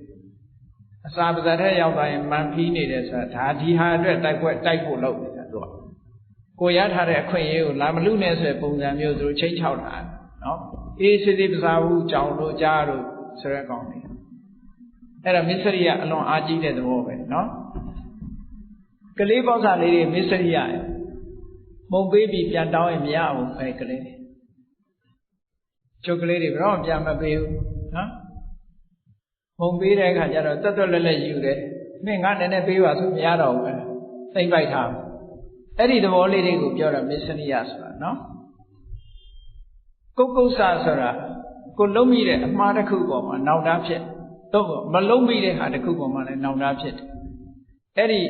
S1: အစာပါးစပ်ထဲရောက်သွားရင်မန်ဖီးနေတယ်ဆိုတာဒါဒီဟာအတွက်တိုက်ဖို့လုပ်နေတာသူကကိုရထားတဲ့အခွင့်အရေးကိုလာမလူနဲ့ဆိုတဲ့ပုံစံမျိုးသူတို့ချိန်ချောက်တာနော် စိတ်ပစာဘူးကြောင်တို့ကြားတို့ဆိုရဲကောင်းတယ်အဲ့ဒါမစ္စရိယအလွန်အားကြီးတဲ့သဘောပဲနော်ကလေးပေါက်စာလေးတွေမစ္စရိယမုံပေးပြီးပြန်တောင်းရင်မရဘူးပဲကလေးကျုပ်ကလေးတွေဘယ်တော့ပြန်မပေးဘူးနော်မုံပေးတဲ့အခါကျတော့တက်တက်လက်လက်ယူတယ်မင်းငါနည်းနည်းပေးပါဆိုမရတော့ဘူးပဲသိမ့်ပိုက်ထားအဲ့ဒီသဘောလေးတွေကိုပြောတာမစ္စရိယဆိုတာနော်ကုက္ကုဆာဆိုတာကိုလုံးမိတဲ့အမှားတစ်ခုပေါ်မှာနောက်တာဖြစ်တော့မလုံးမိတဲ့ဟာတစ်ခုပေါ်မှာလည်းနောက်တာဖြစ်တယ်အဲ့ဒီ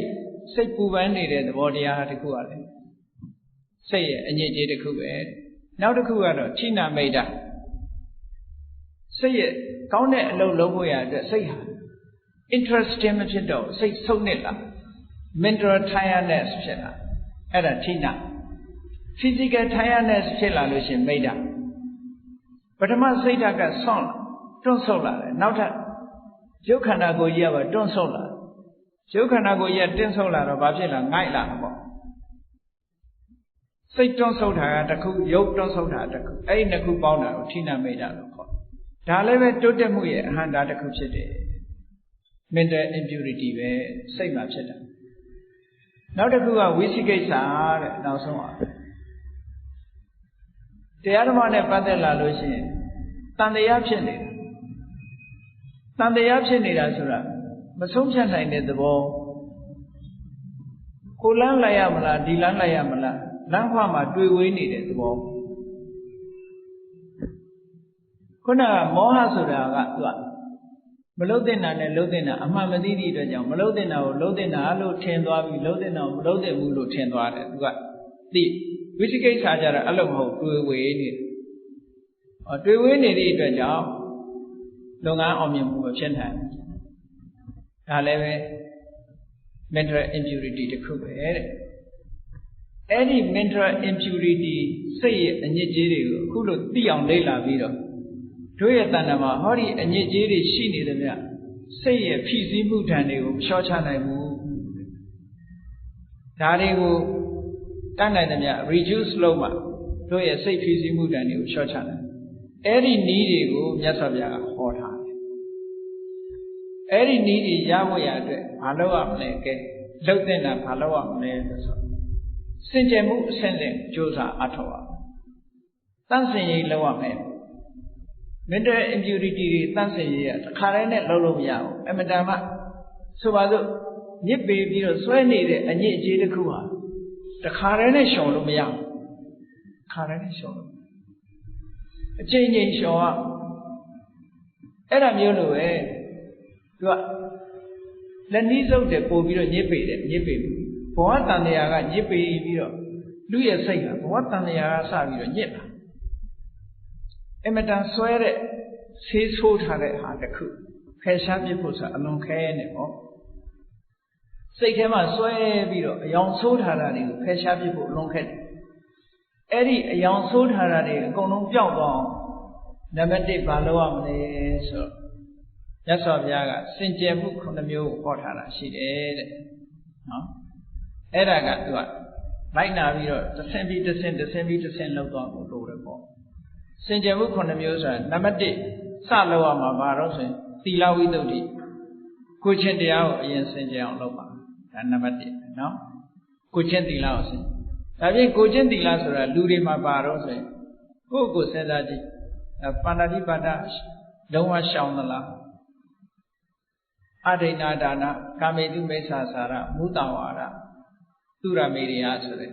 S1: စိတ်ပူပန်းနေတဲ့သဘောတရားတစ်ခုကလည်းစိတ်ရဲ့အညစ်အကြေးတစ်ခုပဲနောက်တစ်ခုကတော့ဌိနမိတ်တာစိတ်ရဲ့ကောင်းတဲ့အလုပ်လုပ်ဖို့ရတဲ့စိတ်ဟာ interesting မဖြစ်တော့စိတ်ဆုံးနစ်လာ mental tiredness ဖြစ်လာအဲ့ဒါဌိန physical tiredness ဖြစ်လာလို့ရှင်မိတ်တာပထမစိတ်ဓာတ်ကဆွန့်လာတွန့်ဆုတ်လာတယ်နောက်ထပ်ရုပ်ခန္ဓာကိုယ်ကြီးကပါတွန့်ဆုတ်လာရုပ်ခန္ဓာကိုယ်ကြီးကတင်းဆုတ်လာတော့ဘာဖြစ်လာငိုက်လာပေါ့စိတ်တွန့်ဆုတ်တာကတစ်ခုရုပ်တွန့်ဆုတ်တာတစ်ခုအဲ့ဒီနှစ်ခုပေါင်းတာကိုဌိနမိတ်တာလို့ခေါ်ဒါလည်းပဲတိုးတက်မှုရဲ့အဟံတာတစ်ခုဖြစ်တယ် mental impurity ပဲစိတ်မှာဖြစ်တာနောက်တစ်ခုကဝိသိကိစ္စတဲ့နောက်ဆုံးပါတရားဓမ္မနဲ့ပတ်သက်လာလို့ရှိရင်တန်တရားဖြစ်နေတာတန်တရားဖြစ်နေတာဆိုတာမဆုံးဖြတ်နိုင်တဲ့သဘောကိုလန်းလိုက်ရမလားဒီလန်းလိုက်ရမလားလမ်းခွမှာတွေ့ဝေးနေတဲ့သဘောခုနကမောဟဆိုတာကသူကမလုတ်တင်တာနဲ့လုတ်တင်တာအမှန်မသိသည့်အတွက်ကြောင့်မလုတ်တင်တာကိုလုတ်တင်တာလို့ထင်သွားပြီးလုတ်တင်တာကိုမလုတ်တင်ဘူးလို့ထင်သွားတယ်သူကသိဝိသိကိစ္စကြတော့အဲ့လိုမဟုတ်တွေ့ဝေးနေတယ်တွေ့ဝေးနေသည့်အတွက်ကြောင့်လုပ်ငန်းအောင်မြင်မှုမဖြစ်နိုင်ဒါလည်းပဲ mental impurity တစ်ခုပဲတဲ့အဲ့ဒီ mental impurity စိတ်ရဲ့အညစ်အကြေးတွေကိုအခုလိုသိအောင်လေ့လာပြီးတော့တို့ရဲ့တဏ္ဍာမှာဟောဒီအညစ်အကြေးတွေရှိနေတယ်ဗျစိတ်ရဲ့ဖိစီးမှုဓာတ်တွေကိုမလျှော့ချနိုင်ဘူးဒါတွေကိုတတ်နိုင်တယ်ဗျ reduce လုပ်မှတို့ရဲ့စိတ်ဖိစီးမှုဓာတ်တွေကိုလျှော့ချနိုင်အဲ့ဒီနည်းတွေကိုမြတ်စွာဘုရားကဟောထားတယ်အဲ့ဒီနည်းတွေရဖို့ရအတွက်ဘာလုပ်ရမလဲကဲလှုပ်တဲ့တာဘာလုပ်ရမလဲလို့ဆိုစင်ကြယ်မှုအဆင့်နဲ့ကြိုးစားအထောက်အောင်တန့်စင်ရေးလုပ်ရမယ်mental impurity တွေတန့်စင်ရေးကတစ်ခါတည်းနဲ့လုပ်လို့မရဘူးအမတန်မှဆိုပါစို့ညစ်ပေပြီးတော့ဆွဲနေတဲ့အညစ်အကြေးတစ်ခုဟာတစ်ခါတည်းနဲ့ရှောင်လို့မရဘူးခါတည်းနဲ့ရှောင်လို့အချိန်ချင်းရှောင်ရအဲ့ဒါမျိုးလိုပဲသူကလက်နီးစုပ်တယ်ပို့ပြီးတော့ညစ်ပေတယ်ညစ်ပေဘူးဘဝတန်တရားကညစ်ပေပြီးတော့လူရဲ့စိတ်ကဘဝတန်တရားကစပြီးတော့ညစ်လာအမတန်ဆွဲတဲ့ဆေးဆိုးထားတဲ့ဟာတစ်ခုဖယ်ရှားပြဖို့ဆိုအလွန်ခဲနေပေါ့စိတ်ထဲမှာဆွဲပြီးတော့အယောင်ဆိုးထားတာတွေကိုဖယ်ရှားပြဖို့အလွန်ခက်တယ်အဲ့ဒီအယောင်ဆိုးထားတာတွေအကုန်လုံးပျောက်သွားအောင်နံပါတ်1ဘာလုပ်ရမလဲဆိုတော့မြတ်စွာဘုရားကစင်ကြယ်မှု9မျိုးကိုဟောထားတာရှိတယ်တဲ့နော်အဲ့ဒါကသူကလိုက်နာပြီးတော့တစ်ဆင့်ပြီးတစ်ဆင့်တစ်ဆင့်ပြီးတစ်ဆင့်လောက်သွားဖို့လိုတယ်ပေါ့စင်ကြယ်မှု9မျိုးဆိုတာနံပါတ်1စလောက်ရမှာဘာလို့ဆိုရင်သီလဝိသုဒ္ဓိကိုချင်းတရားကိုအရင်စင်ကြယ်အောင်လုပ်ပါဒါနံပါတ်1နော်ကိုချင်းသီလကိုစင်ဒါဖြင့်ကိုချင်းသီလဆိုတာလူတွေမှာပါတော့ဆိုရင်ကိုယ့်ကိုစဉ်းစားကြည့်ပါဏာတိပါဒလုံးဝရှောင်သလားအဒိဏဒါနကာမေတုမိစ္ဆာစာရမုတ္တဝါဒသူရမေရိယဆိုတဲ့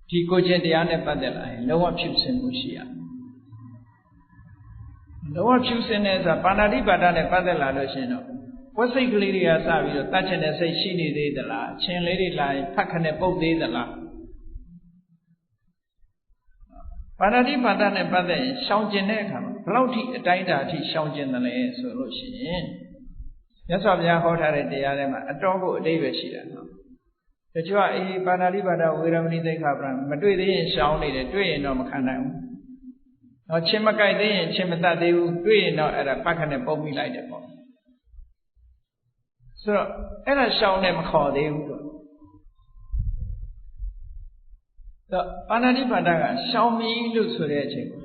S1: ဒီကိုချင်းတရားနဲ့ပတ်သက်လာရင်လုံးဝဖြူစင်မှုရှိရလုံးဝဖြူစင်တဲ့ဆိုတာပါဏာတိပါဒနဲ့ပတ်သက်လာလို့ရှိရင်တော့ဝက်စိတ်ကလေးတွေကစပြီးတော့တတ်ချင်တဲ့စိတ်ရှိနေသေးသလားအချင်းလေးတွေလာရင်ဖတ်ခနဲ့ပုတ်သေးသလားပါဏာတိပါဒနဲ့ပတ်သက်ရင်ရှောင်ကျင်တဲ့အခါမှာဘယ်လောက်ထိအတိုင်းအတာအထိရှောင်ကျင်တယ်လဲဆိုလို့ရှိရင်မြတ်စွာဘုရားဟောထားတဲ့တရားထဲမှာအတော်ကိုအတိတ်ပဲရှိတယ်နော်တချို့ကပါဏာတိပါဒဝေရမဏိသိက္ခာပဒမတွေ့သေးရင်ရှောင်နေတယ်တွေ့ရင်တော့မခံနိုင်ဘူးတော့ချင်းမကြိုက်သေးရင်ချင်းမတတ်သေးဘူးတွေ့ရင်တော့အဲ့ဒါပတ်ခနဲ့ပုတ်မိလိုက်တယ်ပေါ့ဆိုတော့အဲ့ဒါရှောင်နေမခေါ်သေးဘူးတော့ပါဏာတိပါဒကရှောင်မီလို့ဆိုတဲ့အချိန်မှာ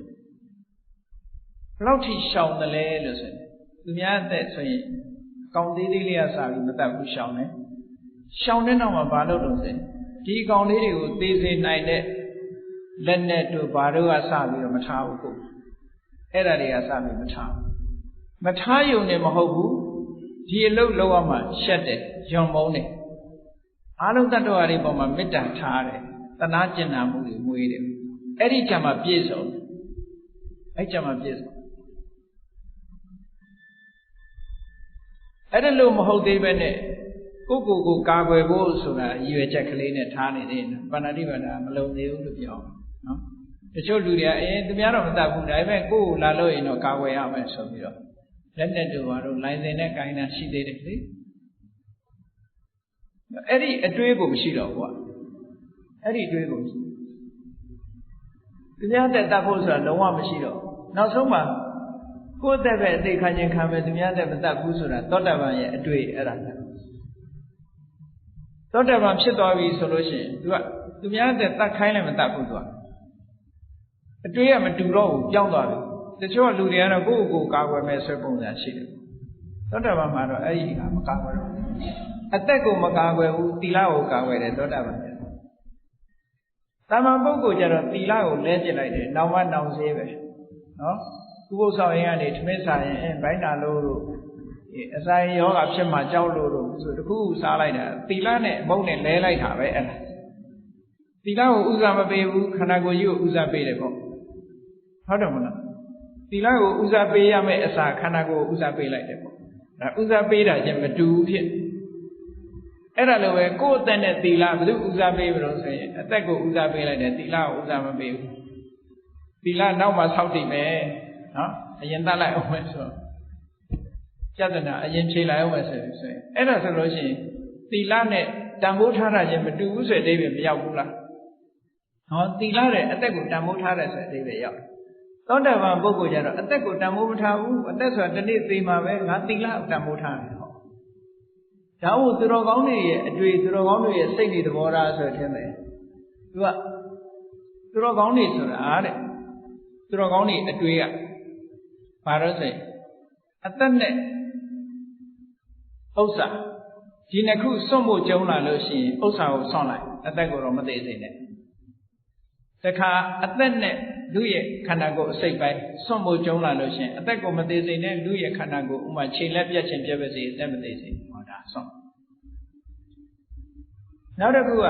S1: လောက်ထိရှောင်တယ်လဲလို့ဆိုရင်သူများအသက်ဆိုရင်ကောင်သေးသေးလေးကစားပြီးမတတ်ဘူးရှောင်တယ်ရှောင်တဲ့နောက်မှာဘာလို့လို့ဆိုရင်ဒီကောင်လေးတွေကိုသေစေနိုင်တဲ့လက်နဲ့တို့ဘာတို့ကစားပြီးတော့မထားဘူးကိုအဲ့ဒါတွေကစားပြီးမထားဘူးမထားယုံနဲ့မဟုတ်ဘူးဒီအလုပ်လောက်အောင်မှရှက်တယ်ယွံမုန်းတယ်အားလုံးတ attva တွေပေါ်မှာမေတ္တာထားတယ်တနာကျင်နာမှုတွေမွေးတယ်အဲ့ဒီကြမှာပြည့်စုံအဲ့ကြမှာပြည့်စုံအဲ့ဒါလို့မဟုတ်သေးပဲနဲ့ကိုကိုကာကွယ်ဖို့ဆိုတာရည်ရွယ်ချက်ကလေးနဲ့ထားနေတယ်ပါဏာတိပါဒမလုံသေးဘူးလို့ပြောနော်တချို့လူတွေကသူများတော့မတတ်ဘူးဒါပေမဲ့ကိုကိုလာလို့ရင်တော့ကာကွယ်ရမယ်ဆိုပြီးတော့လက်နဲ့တို့ဘာလို့လိုင်းစင်နဲ့ကိုင်းတာရှိသေးတယ်လေအဲ့ဒီအတွေးကိုမရှိတော့ဘူးအဲ့ဒီအတွေးကိုမရှိသူများတက်တတ်ဖို့ဆိုတာလုံးဝမရှိတော့နောက်ဆုံးမှာကိုယ့်အသက်ပဲအသိခံခြင်းခံမယ်သူများတက်မတတ်ဘူးဆိုတာသောတာပန်ရဲ့အတွေးအဲ့ဒါသောတာပန်ဖြစ်သွားပြီဆိုလို့ရှိရင်သူများတက်တတ်ခိုင်းလည်းမတတ်ဘူးသူကအတွေးကမတူတော့ဘူးပြောင်းသွားပြီတချို့လူတွေကတော့ကိုယ့်ကိုယ်ကာကွယ်မယ်ဆိုပုံစံရှိတယ်သောတာပန်မှာတော့အဲ့ဒီကမကာကွယ်တော့အသက်ကိုမကာကွယ်ဘူးသီလကိုကာကွယ်တယ်သောတာပန်တာမန်ပုဂ္ဂိုလ်ကျတော့သီလကိုလဲကျစ်လိုက်တယ်နောင်မနောင်စေးပဲနော်ဥပုသ်ဆောင်ရင်ကနေထမင်းစားရင်ဘိုင်းနာလို့အစာယောဂဖြစ်မှကြောက်လို့ဆိုတခုစားလိုက်တာသီလနဲ့မုန်းနဲ့လဲလိုက်တာပဲအဲ့ဒါသီလကိုဥစားမပေးဘူးခန္ဓာကိုယ်ကြီးကိုဥစားပေးတယ်ပေါ့ဟုတ်တယ်မလားသီလကိုဥစားပေးရမယ့်အစာခန္ဓာကိုယ်ကိုဥစားပေးလိုက်တယ်ပေါ့ဒါဥစားပေးတာချင်းမတူဘူးဖြစ်အဲ့ဒါလိုပဲကိုယ့်အသက်နဲ့သီလဘယ်သူဥစားပေးမလို့ဆိုရင်အသက်ကိုဥစားပေးလိုက်တယ်သီလကိုဥစားမပေးဘူးသီလနောက်မှဆောက်တည်မယ်နော်အရင်တတ်လိုက်အောင်မယ်ဆိုပြဿနာအရင်ဖြေလိုက်အောင်မယ်ဆိုရင်အဲ့ဒါဆိုလို့ရှိရင်သီလနဲ့တန်ဖိုးထားတာချင်းမတူဘူးဆိုတဲ့အဓိပ္ပာယ်မရောက်ဘူးလားဟောသီလနဲ့အသက်ကိုတန်ဖိုးထားတယ်ဆိုတဲ့အဓိပ္ပာယ်ရောက်သောတာပန်ပုဂ္ဂိုလ်ကျတော့အသက်ကိုတန်ဖိုးမထားဘူးအသက်ဆိုတာတစ်နေ့သေမှာပဲငါသီလကိုတန်ဖိုးထားတယ်ဟောဒါဟုသူတော်ကောင်းတွေရဲ့အတွေ့သူတော်ကောင်းတွေရဲ့စိတ်တွေသဘောထားဆိုတဲ့မယ်သူတော်ကောင်းတွေဆိုတာတဲ့သူတော်ကောင်းတွေအတွေ့ကဘာလို့ဆိုရင်အသက်နဲ့ဥစ္စာဒီနှစ်ခုစွန့်ဖို့ကြုံလာလို့ရှိရင်ဥစ္စာကိုစွန့်လိုက်အသက်ကိုတော့မသေးစေနဲ့တခါအသက်နဲ့လူရဲ့ခန္ဓာကိုယ်အစိတ်ပိုင်းစွန့်ဖို့ကြုံလာလို့ရှိရင်အသက်ကိုမသေးစေနဲ့လူရဲ့ခန္ဓာကိုယ်ဥမာခြေလက်ပြတ်ခြင်းပြတ်ပါစေအသက်မသေးစေဟောဒါစွန့်နောက်တစ်ခုက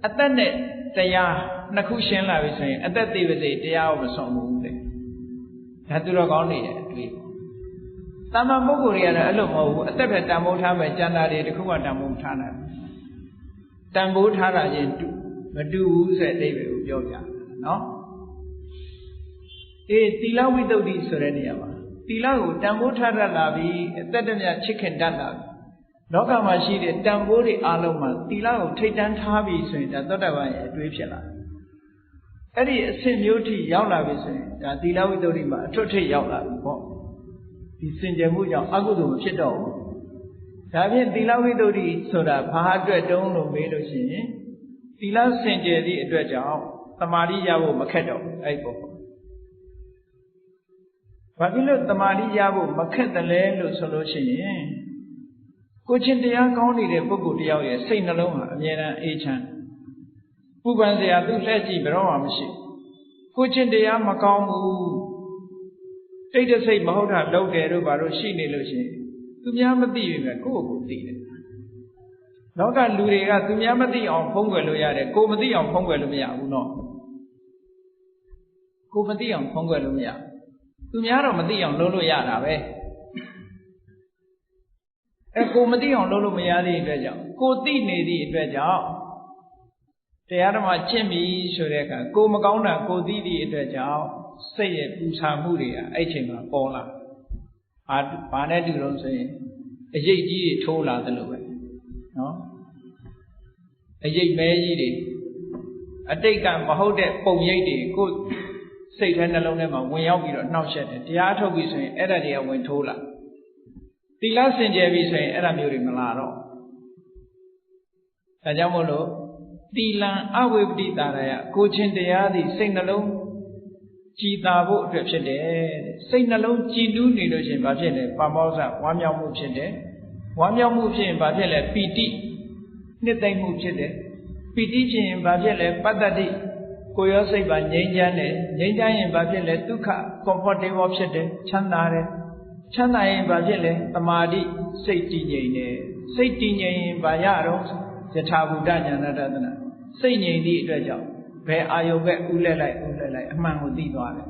S1: အသက်နဲ့တရားနှစ်ခုရှင်းလာပြီဆိုရင်အသက်သေးပါစေတရားကိုမစွန့်ဘူးတဲ့ဒါသူတော်ကောင်းနေတယ်အတွေ့တာမန်ပုဂ္ဂိုလ်တွေကတော့အဲ့လိုမဟုတ်ဘူးအသက်ပဲတန်ဖိုးထားမယ်ကျန်တာတွေတခုမှတန်ဖိုးထားနိုင်တန်ဖိုးထားတာချင်းမတူဘူးဆိုတဲ့အဓိပ္ပာယ်ကိုပြောပြနော်သီလဝိတ္တုဆိုတဲ့နေရာမှာသီလကိုတန်ဖိုးထားတတ်လာပြီအသက်တည်းချစ်ခင်တတ်လာပြီလောကမှာရှိတဲ့တန်ဖိုးတွေအလုံးမှာသီလကိုထိတ်တန်းထားပြီဆိုရင်ဒါသောတာပန်ရဲ့အတွေးဖြစ်လာအဲ့ဒီအဆင့်မျိုးထိရောက်လာပြီဆိုရင်ဒါသီလဝိတ္တုမှာအထွတ်ထိပ်ရောက်လာပြီပေါ့ဒီစင်ကြယ်မှုကြောင့်အကုသိုလ်မဖြစ်တော့ဘူးဒါဖြင့်သီလဝိတ္တုဆိုတာဘာအတွက်တုံးလို့မေးလို့ရှိရင်သီလစင်ကြယ်သည့်အတွက်ကြောင့်သမာဓိရဖို့မခက်တော့ဘူးအဲ့ပေါ့ဘာဖြစ်လို့သမာဓိရဖို့မခက်တယ်လဲလို့ဆိုလို့ရှိရင်ကိုချင်းတရားကောင်းနေတဲ့ပုဂ္ဂိုလ်တယောက်ရဲ့စိတ်နှလုံးဟာအမြဲတမ်းအေးချမ်းပူပန်စရာသူ့လှည့်ကြည့်ဘယ်တော့မှမရှိကိုချင်းတရားမကောင်းဘူးစိတ်တစိတ်မဟုတ်တာလုပ်တယ်တို့ဘာလို့ရှိနေလို့ရှိရင်သူများမသိရင်ပဲကိုယ့်ကိုယ်သိတယ်လောကလူတွေကသူများမသိအောင်ဖုံးကွယ်လို့ရတယ်ကိုယ်မသိအောင်ဖုံးကွယ်လို့မရဘူးနော်ကိုယ်မသိအောင်ဖုံးကွယ်လို့မရသူများတော့မသိအောင်လုပ်လို့ရတာပဲကိုယ်မသိအောင်လုပ်လို့မရတဲ့အတွက်ကြောင့်ကိုယ်သိနေသည့်အတွက်ကြောင့်တရားဓမ္မကျင့်ပြီဆိုတဲ့အခါကိုယ်မကောင်းတာကိုယ်သိသည့်အတွက်ကြောင့်စိတ်ရဲ့ပူဆာမှုတွေကအဲ့ချိန်မှာပေါ်လာဘာနဲ့တူလို့ဆိုရင်အရိပ်ကြီးတွေထိုးလာတယ်လို့ပဲနော်အရိပ်မဲကြီးတွေအတိတ်ကမဟုတ်တဲ့ပုံရိပ်တွေကိုယ်စိတ်ထဲနှလုံးထဲမှာဝင်ရောက်ပြီးတော့နှောက်ယှက်တယ်တရားထုတ်ပြီဆိုရင်အဲ့ဒါတွေကဝင်ထိုးလာသီလစင်ကြယ်ပြီဆိုရင်အဲ့ဒါမျိုးတွေမလာတော့ဒါကြောင့်မို့လို့သီလံအဝိပတိတာရယကိုချင်းတရားသည်စိတ်နှလုံး ကြည်သာဖို့အတွက်ဖြစ်တယ်စိတ်နှလုံးကြည်နူးနေလို့ရှိရင်ဘာဖြစ်လဲပါမောဇဝမ်းမြောက်မှုဖြစ်တယ်ဝမ်းမြောက်မှုဖြစ်ရင်ဘာဖြစ်လဲပီတိနှစ်သိမ့်မှုဖြစ်တယ်ပီတိဖြစ်ရင်ဘာဖြစ်လဲပတ္တတိကိုယ်ရောစိတ်ပါငြိမ်းချမ်းတယ်ငြိမ်းချမ်းရင်ဘာဖြစ်လဲဒုက္ခ comfortable ဖြစ်တယ်ချမ်းသာတယ်ချမ်းသာရင်ဘာဖြစ်လဲသမာဓိစိတ်တည်ငြိမ်တယ်စိတ်တည်ငြိမ်ရင်ဘာရတော့ယထာဘူတဉာဏတဒနာစိတ်ငြိမ်သည့်အတွက်ကြောင့်ဘယ်အာယုံပဲဥလဲလိုက်အမှန်ကိုသိသွားတယ်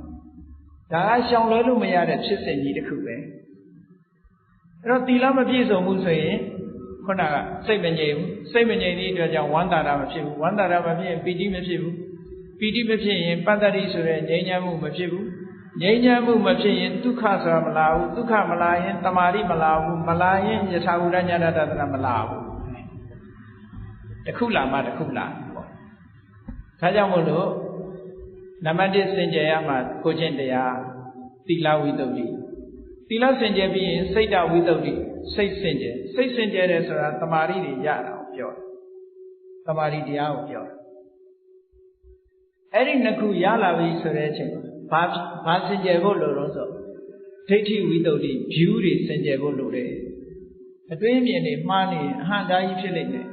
S1: ဒါကရှောင်လွဲလို့မရတဲ့ဖြစ်စဉ်ကြီးတစ်ခုပဲအဲ့တော့သီလမပြည့်စုံဘူးဆိုရင်ခုနကစိတ်မငြိမ်ဘူးစိတ်မငြိမ်သည့်အတွက်ကြောင့်ဝမ်းသာတာမဖြစ်ဘူးဝမ်းသာတာမဖြစ်ရင်ပီတိမဖြစ်ဘူးပီတိမဖြစ်ရင်ပတ္တတိဆိုတဲ့ငြိမ်းချမ်းမှုမဖြစ်ဘူးငြိမ်းချမ်းမှုမဖြစ်ရင်ဒုက္ခဆိုတာမလာဘူးဒုက္ခမလာရင်တမာတိမလာဘူးမလာရင်ယထာဘူတဉာဏတဒနာမလာဘူးတစ်ခုလာမှတစ်ခုလာပေါ့ဒါကြောင့်မို့လို့နံပါတ်1စင်ကြယ်ရမှာကိုကျင့်တရားသီလဝိတ္တုသီလစင်ကြယ်ပြီးရင်စိတ်တဝိတ္တုစိတ်စင်ကြယ်တယ်ဆိုတာတမာတိတွေရတာကိုပြောတယ်တမာတိတရားကိုပြောတယ်အဲ့ဒီနှစ်ခုရလာပြီဆိုတဲ့အချိန်မှာဘာစင်ကြယ်ဖို့လိုတော့ဆိုဒိဋ္ဌိဝိတ္တု view တွေစင်ကြယ်ဖို့လိုတယ်အတွေးအမြင်တွေမှားနေအဟံတားကြီးဖြစ်လိမ့်မယ်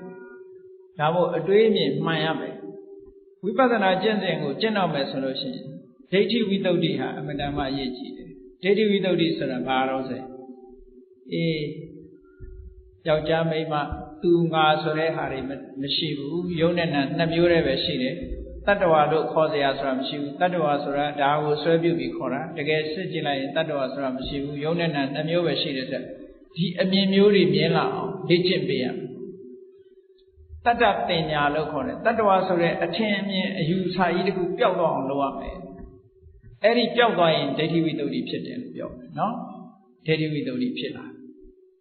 S1: ဒါမို့အတွေးအမြင်မှန်ရမယ်ဝိပဿနာကျင့်စဉ်ကိုကျင့်တော့မယ်ဆိုလို့ရှိရင်ဒိဋ္ဌိဝိတ္တုဟာအမှန်တမ်းအရေးကြီးတယ်ဒိဋ္ဌိဝိတ္တုဆိုတာဘာလို့ဆိုယောက်ျားမိန်းမသူငါဆိုတဲ့ဟာတွေမရှိဘူးယုံနဲ့နာနှစ်မျိုးတည်းပဲရှိတယ်တတ္တဝါတို့ခေါ်เสียဆိုတာမရှိဘူးတတ္တဝါဆိုတာဒါကိုဆွဲပြုပြီးခေါ်တာတကယ်စစ်ကြည့်လိုက်ရင်တတ္တဝါဆိုတာမရှိဘူးယုံနဲ့နာနှစ်မျိုးပဲရှိတယ်ဆိုဒီအမြင်မျိုးတွေမြင်လာအောင်လေ့ကျင့်ပေးရမယ်တတ္တပညာလို့ခေါ်တယ်တတ္တဝါဆိုတဲ့အထင်အမြင်အယူဆကြီးတခုပျောက်တော့အောင်လုပ်ရမယ်အဲ့ဒီပျောက်သွားရင်ဒိဋ္ဌိဝိတ္တုဖြစ်တယ်လို့ပြောတယ်နော်ဒိဋ္ဌိဝိတ္တုဖြစ်လာ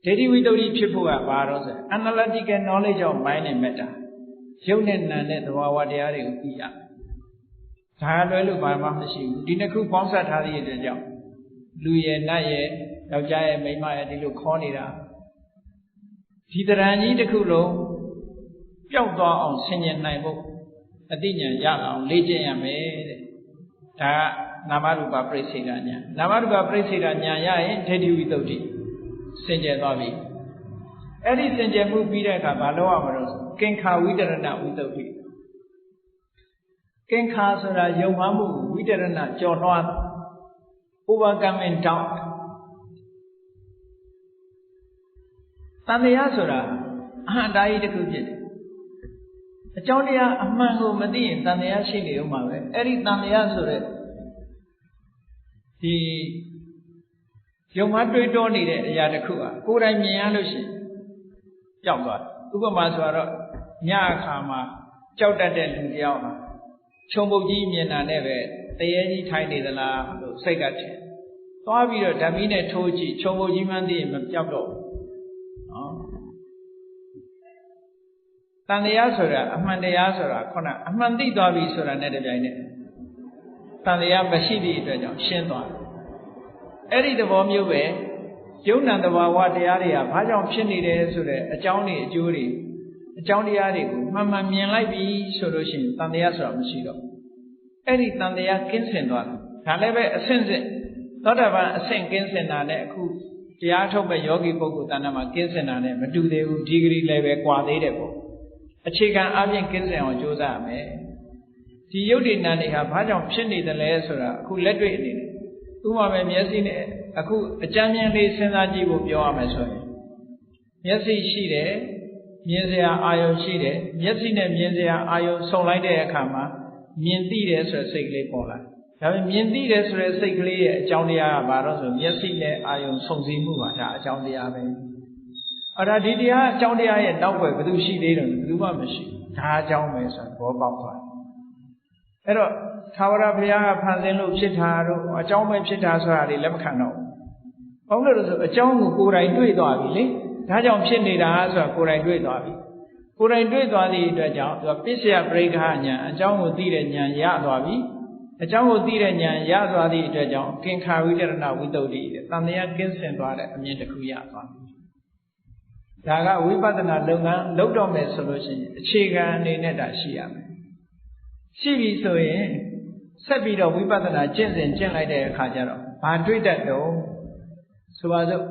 S1: ဒိဋ္ဌိဝိတ္တုဖြစ်ဖို့ကဘာတော့ဆို analytical knowledge of mind and matter ရုပ်နဲ့နာနဲ့သဘာဝတရားတွေကိုသိရဒါလွဲလို့ဘာမှမရှိဘူးဒီနှစ်ခုပေါင်းစပ်ထားတဲ့အတွက်ကြောင့်လူရဲ့နတ်ရဲ့ယောက်ျားရဲ့မိန်းမရဲ့ဒီလိုခေါ်နေတာဒီတရံကြီးတစ်ခုလုံးပျောက်သွားအောင်ဆင်ញင်နိုင်ဖို့အတိညာရအောင်လေ့ကျင့်ရမယ်တဲ့ဒါကနာမရူပပရိစ္ဆေဒဉာဏ်နာမရူပပရိစ္ဆေဒဉာဏ်ရရင်ဒိဋ္ဌိဝိတ္တုစင်ကြယ်သွားပြီအဲ့ဒီစင်ကြယ်မှုပြီးတဲ့အခါဘာလုပ်ရမလို့ကင်္ခာဝိတရဏဝိတ္တုကင်္ခာဆိုတာယုံမှမှုဝိတရဏကြော်လွှား overcoming doubt တန်တရားဆိုတာအဟံတားကြီးတစ်ခုဖြစ်တယ်အကြောင်းတရားအမှန်ကိုမသိရင်တန်တရားရှိနေဦးမှာပဲအဲ့ဒီတန်တရားဆိုတဲ့ဒီယုံမှတွေးတောနေတဲ့အရာတစ်ခုอ่ะကိုယ်တိုင်မြင်ရလို့ရှိရင်ပျောက်သွားဥပမာဆိုတော့ညအခါမှာကြောက်တတ်တဲ့လူတယောက်ဟာခြုံပုတ်ကြီးမြင်တာနဲ့ပဲတရေကြီးထိုင်နေသလားလို့စိတ်ကထင်သွားပြီးတော့ဓမီနဲ့ထိုးကြည့်ခြုံပုတ်ကြီးမှန်းသိရင်မပျောက်တော့ဘူးနော်တန်တရားဆိုတာအမှန်တရားဆိုတာခုနအမှန်သိသွားပြီဆိုတာနဲ့တပြိုင်နက်တန်တရားမရှိသည့်အတွက်ကြောင့်ရှင်းသွားတယ်အဲ့ဒီသဘောမျိုးပဲယုံ nant သဘာဝတရားတွေကဘာကြောင့်ဖြစ်နေတယ်ဆိုတဲ့အကြောင်းတွေအကျိုးတွေအကြောင်းတရားတွေကိုမှန်မှန်မြင်လိုက်ပြီဆိုလို့ရှိရင်တန်တရားဆိုတာမရှိတော့အဲ့ဒီတန်တရားကင်းစင်သွားတယ်ဒါလည်းပဲအဆင့်ဆင့်သောတာပန်အဆင့်ကင်းစင်တာနဲ့အခုတရားထုတ်မဲ့ယောဂီပုဂ္ဂိုလ်တဏ္ဍာမှာကင်းစင်တာနဲ့မတူသေးဘူးဒီဂရီလည်းပဲကွာသေးတယ်ပေါ့အခြေခံအပြင်ကင်းစင်အောင်ကြိုးစားရမယ်ဒီယုတ်တိနံတွေဟာဘာကြောင့်ဖြစ်နေတယ်လဲဆိုတာအခုလက်တွေ့အနေနဲ့ဥပမာပဲမျက်စိနဲ့အခုအကြမ်းမြင်လေးစဉ်းစားကြည့်ဖို့ပြောရမယ်ဆိုရင်မျက်စိရှိတယ်မြင်စရာအာယုံရှိတယ်မျက်စိနဲ့မြင်စရာအာယုံဆုံလိုက်တဲ့အခါမှာမြင်သိတယ်ဆိုတဲ့စိတ်ကလေးပေါ်လာဒါပေမဲ့မြင်သိတယ်ဆိုတဲ့စိတ်ကလေးရဲ့အကြောင်းတရားကဘာလို့ဆိုမျက်စိနဲ့အာယုံဆုံစည်းမှုပါဒါအကြောင်းတရားပဲအဲ့ဒါဒီတရားအကြောင်းတရားရဲ့နောက်ွယ်ဘယ်သူရှိသေးတယ်ဘယ်သူမှမရှိဒါအကြောင်းပဲဆိုတော့ဘောပေါက်သွားအဲ့တော့သာဝရဘုရားကဖန်ဆင်းလို့ဖြစ်တာတို့အကြောင်းပဲဖြစ်တာဆိုတာတွေလက်မခံတော့ဘူးဘာလို့လဲဆိုအကြောင်းကိုကိုယ်တိုင်တွေ့သွားပြီလေဒါကြောင့်ဖြစ်နေတာဆိုတာကိုယ်တိုင်တွေ့သွားပြီကိုယ်တိုင်တွေ့သွားသည့်အတွက်ကြောင့်သူကပစ္စယပရိက္ခဉာဏ်အကြောင်းကိုသိတဲ့ဉာဏ်ရသွားပြီအကြောင်းကိုသိတဲ့ဉာဏ်ရသွားသည့်အတွက်ကြောင့်ကင်္ခာဝိတရဏဝိတ္တုတဲ့တန်တရားကင်းစင်သွားတဲ့အမြင်တစ်ခုရသွားပြီဒါကဝိပဿနာလုပ်ငန်းလုပ်တော့မယ်ဆိုလို့ရှိရင်အခြေခံအနေနဲ့ဒါရှိရမယ်ရှိပြီဆိုရင် ဆက်ပြီးတော့ဝိပဿနာကျင့်စဉ်ကျင့်လိုက်တဲ့အခါကျတော့ဘာတွေ့တတ်တော့ဆိုပါစို့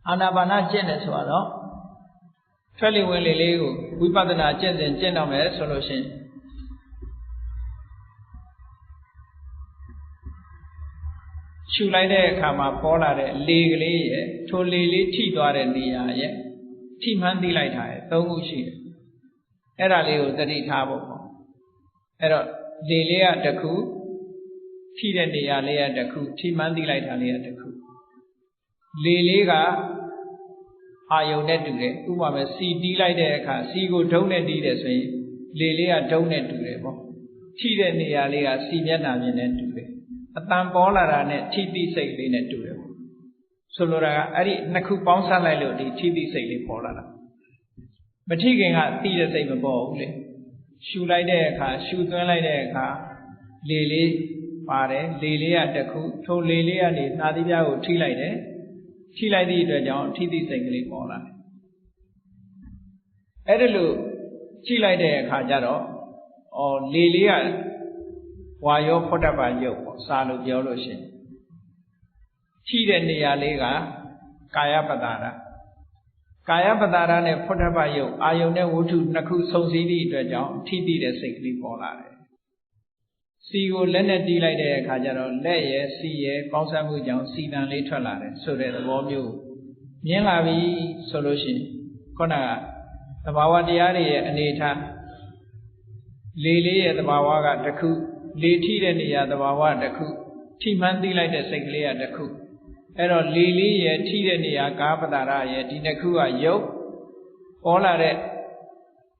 S1: အာနာပါနကျင့်တယ်ဆိုတော့ထွက်လေဝင်လေလေးကိုဝိပဿနာကျင့်စဉ်ကျင့်တော့မယ်ဆိုလို့ရှိရင်ရှုလိုက်တဲ့အခါမှာပေါ်လာတဲ့လေကလေးရဲ့ထိုလေလေးထိသွားတဲ့နေရာရဲ့ထိမှန်းသိလိုက်တာရဲ့၃ခုရှိတယ်အဲ့ဒါလေးကိုသတိထားဖို့ပေါ့အဲ့တော့လေလေးကတစ်ခုထိတဲ့နေရာလေးကတစ်ခုထိမှန်းသိလိုက်တာလေးကတစ်ခုလေလေးကအာယုံနဲ့တူတယ်ဥပမာပဲစီတီးလိုက်တဲ့အခါစီကိုဒုံးနဲ့တီးတယ်ဆိုရင်လေလေးကဒုံးနဲ့တူတယ်ပေါ့ထိတဲ့နေရာလေးကစီမျက်နှာမြင်နဲ့တူတယ်အတန်ပေါ်လာတာနဲ့ထိတိစိတ်လေးနဲ့တူတယ်ပေါ့ဆိုလိုတာကအဲ့ဒီနှစ်ခုပေါင်းစပ်လိုက်လို့ဒီထိတိစိတ်လေးပေါ်လာတာမထိခင်ကသိတဲ့စိတ်မပေါ်ဘူးလေရှူလိုက်တဲ့အခါရှူသွင်းလိုက်တဲ့အခါလေလေးပါတယ်လေလေးကတစ်ခုထိုလေလေးကနေနှာသီးပြားကိုထိလိုက်တယ်ထိလိုက်သည့်အတွက်ကြောင့်ထိတိစိတ်ကလေးပေါ်လာတယ်အဲ့ဒါလို့ကြည့်လိုက်တဲ့အခါကျတော့လေလေးကဝါယောဖောတ္တပယုတ်ပေါ့စာလို့ပြောလို့ရှိရင်ထိတဲ့နေရာလေးကကာယပတ္တာရကာယပတ္တာရနဲ့ဖောတ္တပယုတ်အာယုန်နဲ့ဝတ္ထုနှစ်ခုစုံစည်းသည့်အတွက်ကြောင့်ထိတိတဲ့စိတ်ကလေးပေါ်လာတယ်စီကိုလက်နဲ့တီးလိုက်တဲ့အခါကျတော့လက်ရဲ့စီရဲ့ပေါင်းစပ်မှုကြောင့်စီတန်လေးထွက်လာတယ်ဆိုတဲ့သဘောမျိုးမြင်လာပြီဆိုလို့ရှိရင်ခုနကသဘာဝတရားတွေရဲ့အနေထားလေလေးရဲ့သဘာဝကတစ်ခုလေထိတဲ့နေရာသဘာဝတစ်ခုထိမှန်းသိလိုက်တဲ့စိတ်ကလေးကတစ်ခုအဲ့တော့လေလေးရဲ့ထိတဲ့နေရာကာပတ္တာရရဲ့ဒီတစ်ခုကယုတ်ပေါ်လာတဲ့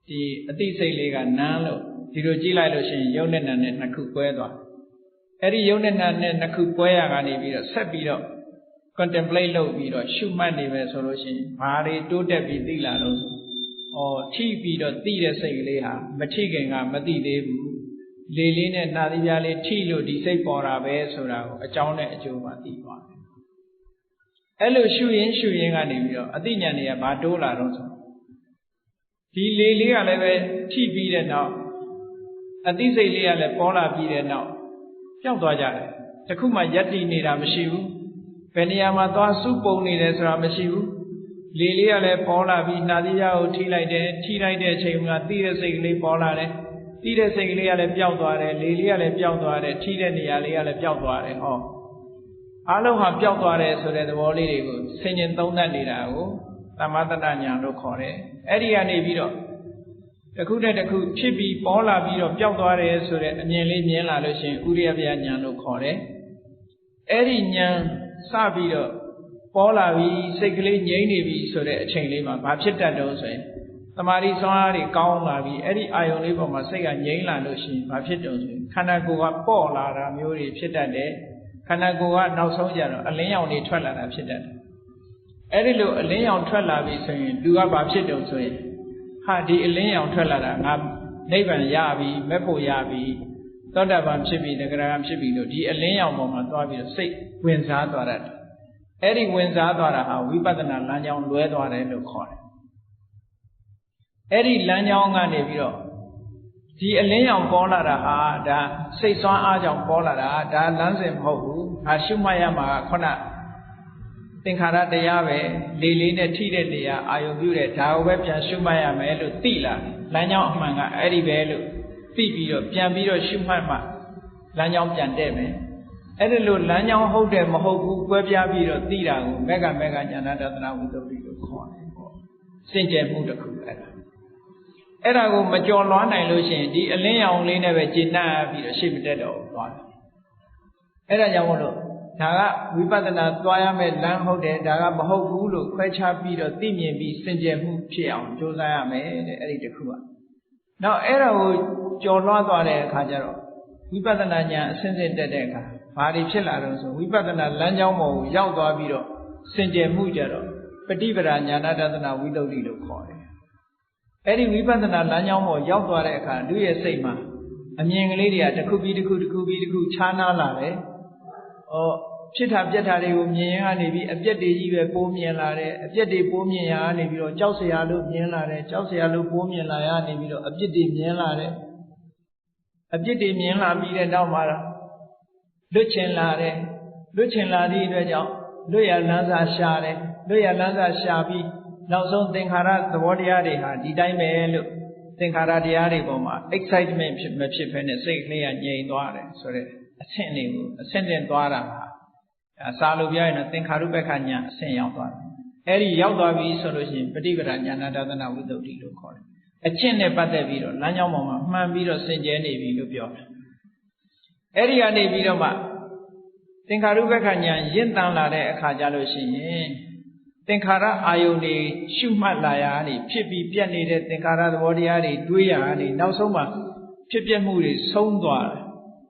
S1: ဒီအသိစိတ်လေးကနားလို့ဒီလိုကြည့်လိုက်လို့ရှိရင်ယုတ်နဲ့နာနဲ့နှစ်ခုကွဲသွားအဲ့ဒီယုတ်နဲ့နာနဲ့နှစ်ခုကွဲရကနေပြီးတော့ဆက်ပြီးတော့ contemplate လုပ်ပြီးတော့ရှုမှတ်နေမယ်ဆိုလို့ရှိရင်ဘာတွေတိုးတက်ပြီးသိလာလို့ထိပြီးတော့သိတဲ့စိတ်ကလေးဟာမထိခင်ကမသိသေးဘူးလေလေးနဲ့နှာသီးပြားလေးထိလို့ဒီစိတ်ပေါ်တာပဲဆိုတာကိုအကြောင်းနဲ့အကျိုးမှသိသွားတယ်အဲ့လိုရှုရင်းကနေပြီးတော့အသိဉာဏ်တွေကဘာတိုးလာတော့ဆိုဒီလေလေးကလည်းပဲထိပြီးတဲ့နောက်အသိစိတ်လေးကလည်းပေါ်လာပြီးတဲ့နောက်ပျောက်သွားကြတယ်တခုမှယက်တည်နေတာမရှိဘူးဘယ်နေရာမှာသွားစုပုံနေတယ်ဆိုတာမရှိဘူးလေလေးကလည်းပေါ်လာပြီးနှာသီးပြားကိုထိလိုက်တယ်ထိလိုက်တဲ့အချိန်မှာသိတဲ့စိတ်ကလေးပေါ်လာတယ်သိတဲ့စိတ်ကလေးကလည်းပျောက်သွားတယ်လေလေးကလည်းပျောက်သွားတယ်ထိတဲ့နေရာလေးကလည်းပျောက်သွားတယ်ဟောအားလုံးဟာပျောက်သွားတယ်ဆိုတဲ့သဘောလေးတွေကိုဆင်ញင်သုံးသပ်နေတာကိုသမထဉာဏ်လို့ခေါ်တယ်အဲ့ဒီကနေပြီးတော့တစ်ခုတည်းတစ်ခုဖြစ်ပြီးပေါ်လာပြီးတော့ပျောက်သွားတယ်ဆိုတဲ့အမြင်လေးမြင်လာလို့ရှိရင်ဥရိယပယဉာဏ်လို့ခေါ်တယ်အဲ့ဒီဉာဏ်စပြီးတော့ပေါ်လာပြီးစိတ်ကလေးငြိမ့်နေပြီဆိုတဲ့အချိန်လေးမှာဘာဖြစ်တတ်တော့ဆိုရင်သမာဓိစွမ်းအားတွေကောင်းလာပြီးအဲ့ဒီအာယုံလေးပေါ်မှာစိတ်ကငြိမ့်လာလို့ရှိရင်ဘာဖြစ်တော့ဆိုရင်ခန္ဓာကိုယ်ကပေါ့လာတာမျိုးတွေဖြစ်တတ်တယ်ခန္ဓာကိုယ်ကနောက်ဆုံးကြတော့အလင်းရောင်တွေထွက်လာတာဖြစ်တတ်တယ်အဲ့ဒီလိုအလင်းရောင်ထွက်လာပြီဆိုရင်လူကဘာဖြစ်တော့ဆိုရင်ဟာဒီအလင်းရောင်ထွက်လာတာငါနိဗ္ဗာန်ရပြီမဲ့ဖို့ရပြီသောတာပန်ဖြစ်ပြီတဂရဂံဖြစ်ပြီလို့ဒီအလင်းရောင်ပေါ်မှာသွားပြီးတော့စိတ်ဝင်စားသွားတတ်တယ်အဲ့ဒီဝင်စားသွားတာဟာဝိပဿနာလမ်းကြောင်းလွဲသွားတယ်လို့ခေါ်တယ်အဲ့ဒီလမ်းကြောင်းကနေပြီးတော့ဒီအလင်းရောင်ပေါ်လာတာဟာဒါစိတ်ဆွမ်းအားကြောင့်ပေါ်လာတာဒါလမ်းစဉ်မဟုတ်ဘူးဒါရှုမှတ်ရမှာခုနသင်္ခါရတရားပဲလေလေးနဲ့ထိတဲ့နေရာအာယုံပြုတဲ့ဒါကိုပဲပြန်ရှုမှတ်ရမယ်လို့သိလာလမ်းကြောင်းအမှန်ကအဲ့ဒီပဲလို့သိပြီးတော့ပြန်ပြီးတော့ရှုမှတ်မှလမ်းကြောင်းပြန်တဲ့မယ်အဲ့ဒီလိုလမ်းကြောင်းဟုတ်တယ်မဟုတ်ဘူးကွဲပြားပြီးတော့သိတာကိုမေဃဉာဏတသနာဝိသုဒ္ဓိလို့ခေါ်တယ်ပေါ့စင်ကြယ်မှုတစ်ခုအဲ့ဒါကိုမကြော်လွှမ်းနိုင်လို့ရှိရင်ဒီအလင်းရောင်လေးနဲ့ပဲကျင့်တတ်ပြီးတော့ရှေ့မတက်တော့ဘူးသွားတယ်အဲ့ဒါကြောင့်မို့လို့ဒါကဝိပဿနာသွားရမယ့်လမ်းဟုတ်တယ်ဒါကမဟုတ်ဘူးလို့ခွဲခြားပြီးတော့သိမြင်ပြီးစင်ကြယ်မှုဖြစ်အောင်ကြိုးစားရမယ်တဲ့အဲ့ဒီတစ်ခုကနောက်အဲ့ဒါကိုကြော်လွှားသွားတဲ့အခါကျတော့ဝိပဿနာဉာဏ်အစဉ်စဉ်တက်တဲ့အခါဘာတွေဖြစ်လာတော့ဆိုဝိပဿနာလမ်းကြောင်းပေါ်ကိုရောက်သွားပြီးတော့စင်ကြယ်မှုကြတော့ပฏิပဒါဉာဏတသနာဝိသုဒ္ဓိလို့ခေါ်တယ်အဲ့ဒီဝိပဿနာလမ်းကြောင်းပေါ်ရောက်သွားတဲ့အခါသူ့ရဲ့စိတ်မှာအမြင်ကလေးတွေကတစ်ခုပြီးတစ်ခုတစ်ခုပြီးတစ်ခုခြားနားလာတယ်ဖြစ်တာပြက်တာတွေကိုမြင်ရကနေပြီးအပြက်တွေကြီးပဲပိုးမြင်လာတယ်အပြက်တွေပိုးမြင်ရကနေပြီးတော့ကြောက်စရာလို့မြင်လာတယ်ကြောက်စရာလို့ပိုးမြင်လာရနေပြီးတော့အပြစ်တွေမြင်လာတယ် အပြစ်တွေမြင်လာပြီးတဲ့နောက်မှာလွတ်ချင်လာတယ်လွတ်ချင်လာသည့်အတွက်ကြောင့်လွတ်ရလန်းစာရှာတယ်လွတ်ရလန်းစာရှာပြီးနောက်ဆုံးသင်္ခါရသဘောတရားတွေဟာဒီတိုင်းပဲလို့သင်္ခါရတရားတွေပေါ်မှာ excitement မဖြစ်ဘဲနဲ့စိတ်ကလေးကငြိမ်သွားတယ်ဆိုတဲ့အဆင့်တွေကိုအဆင့်တင်သွားတာဟာစာလို့ပြောရင်တော့သင်္ခါရုပ္ပခဉာဏ်အဆင့်ရောက်သွားတယ်အဲ့ဒီရောက်သွားပြီဆိုလို့ရှိရင်ပฏิပဒါဉာဏတဒနာဝိသုဒ္ဓိလို့ခေါ်တယ်အကျင့်နဲ့ပတ်သက်ပြီးတော့လမ်းကြောင်းပေါ်မှာမှန်ပြီးတော့စင်ကြဲနေပြီလို့ပြောတယ်အဲ့ဒီကနေပြီးတော့မှသင်္ခါရုပ္ပခဉာဏ်ရင့်တန်လာတဲ့အခါကျလို့ရှိရင်သင်္ခါရအာယုန်တွေရှုမှတ်လာရနေဖြစ်ပြီးပြတ်နေတဲ့သင်္ခါရသဘောတရားတွေတွေးရနေနောက်ဆုံးမှာဖြစ်ပြမှုတွေဆုံးသွားတယ်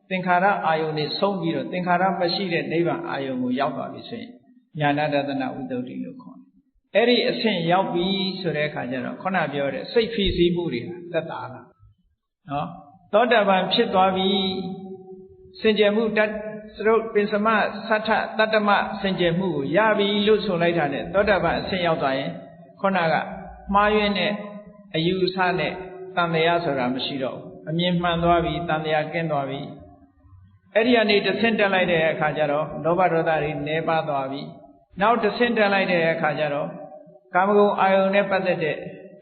S1: သင်္ခါရအာယုန်တွေဆုံးပြီးတော့သင်္ခါရမရှိတဲ့နိဗ္ဗာန်အာယုန်ကိုရောက်သွားပြီဆိုရင်ဉာဏတဒနာဝိသုဒ္ဓိလို့ခေါ်တယ်အဲ့ဒီအဆင့်ရောက်ပြီဆိုတဲ့အခါကျတော့ခုနပြောတဲ့စိတ်ဖိစီးမှုတွေသက်သာလာနော်သောတာပန်ဖြစ်သွားပြီစင်ကြယ်မှုတတ်သရုပ်ပင်စမသတ္ထတတ္တမစင်ကြယ်မှုကိုရပြီလို့ဆိုလိုက်တာနဲ့သောတာပန်အဆင့်ရောက်သွားရင်ခုနကမှားယွင်းတဲ့အယူအဆနဲ့တန်တရားဆိုတာမရှိတော့ဘူးအမြင်မှန်သွားပြီတန်တရားကင်းသွားပြီအဲ့ဒီကနေတစ်ဆင့်တက်လိုက်တဲ့အခါကျတော့လောဘဒေါသတွေနည်းပါးသွားပြီနောက်တစ်ဆင့်တက်လိုက်တဲ့အခါကျတော့ကာမဂုဏ်အာယုန်နဲ့ပတ်သက်တဲ့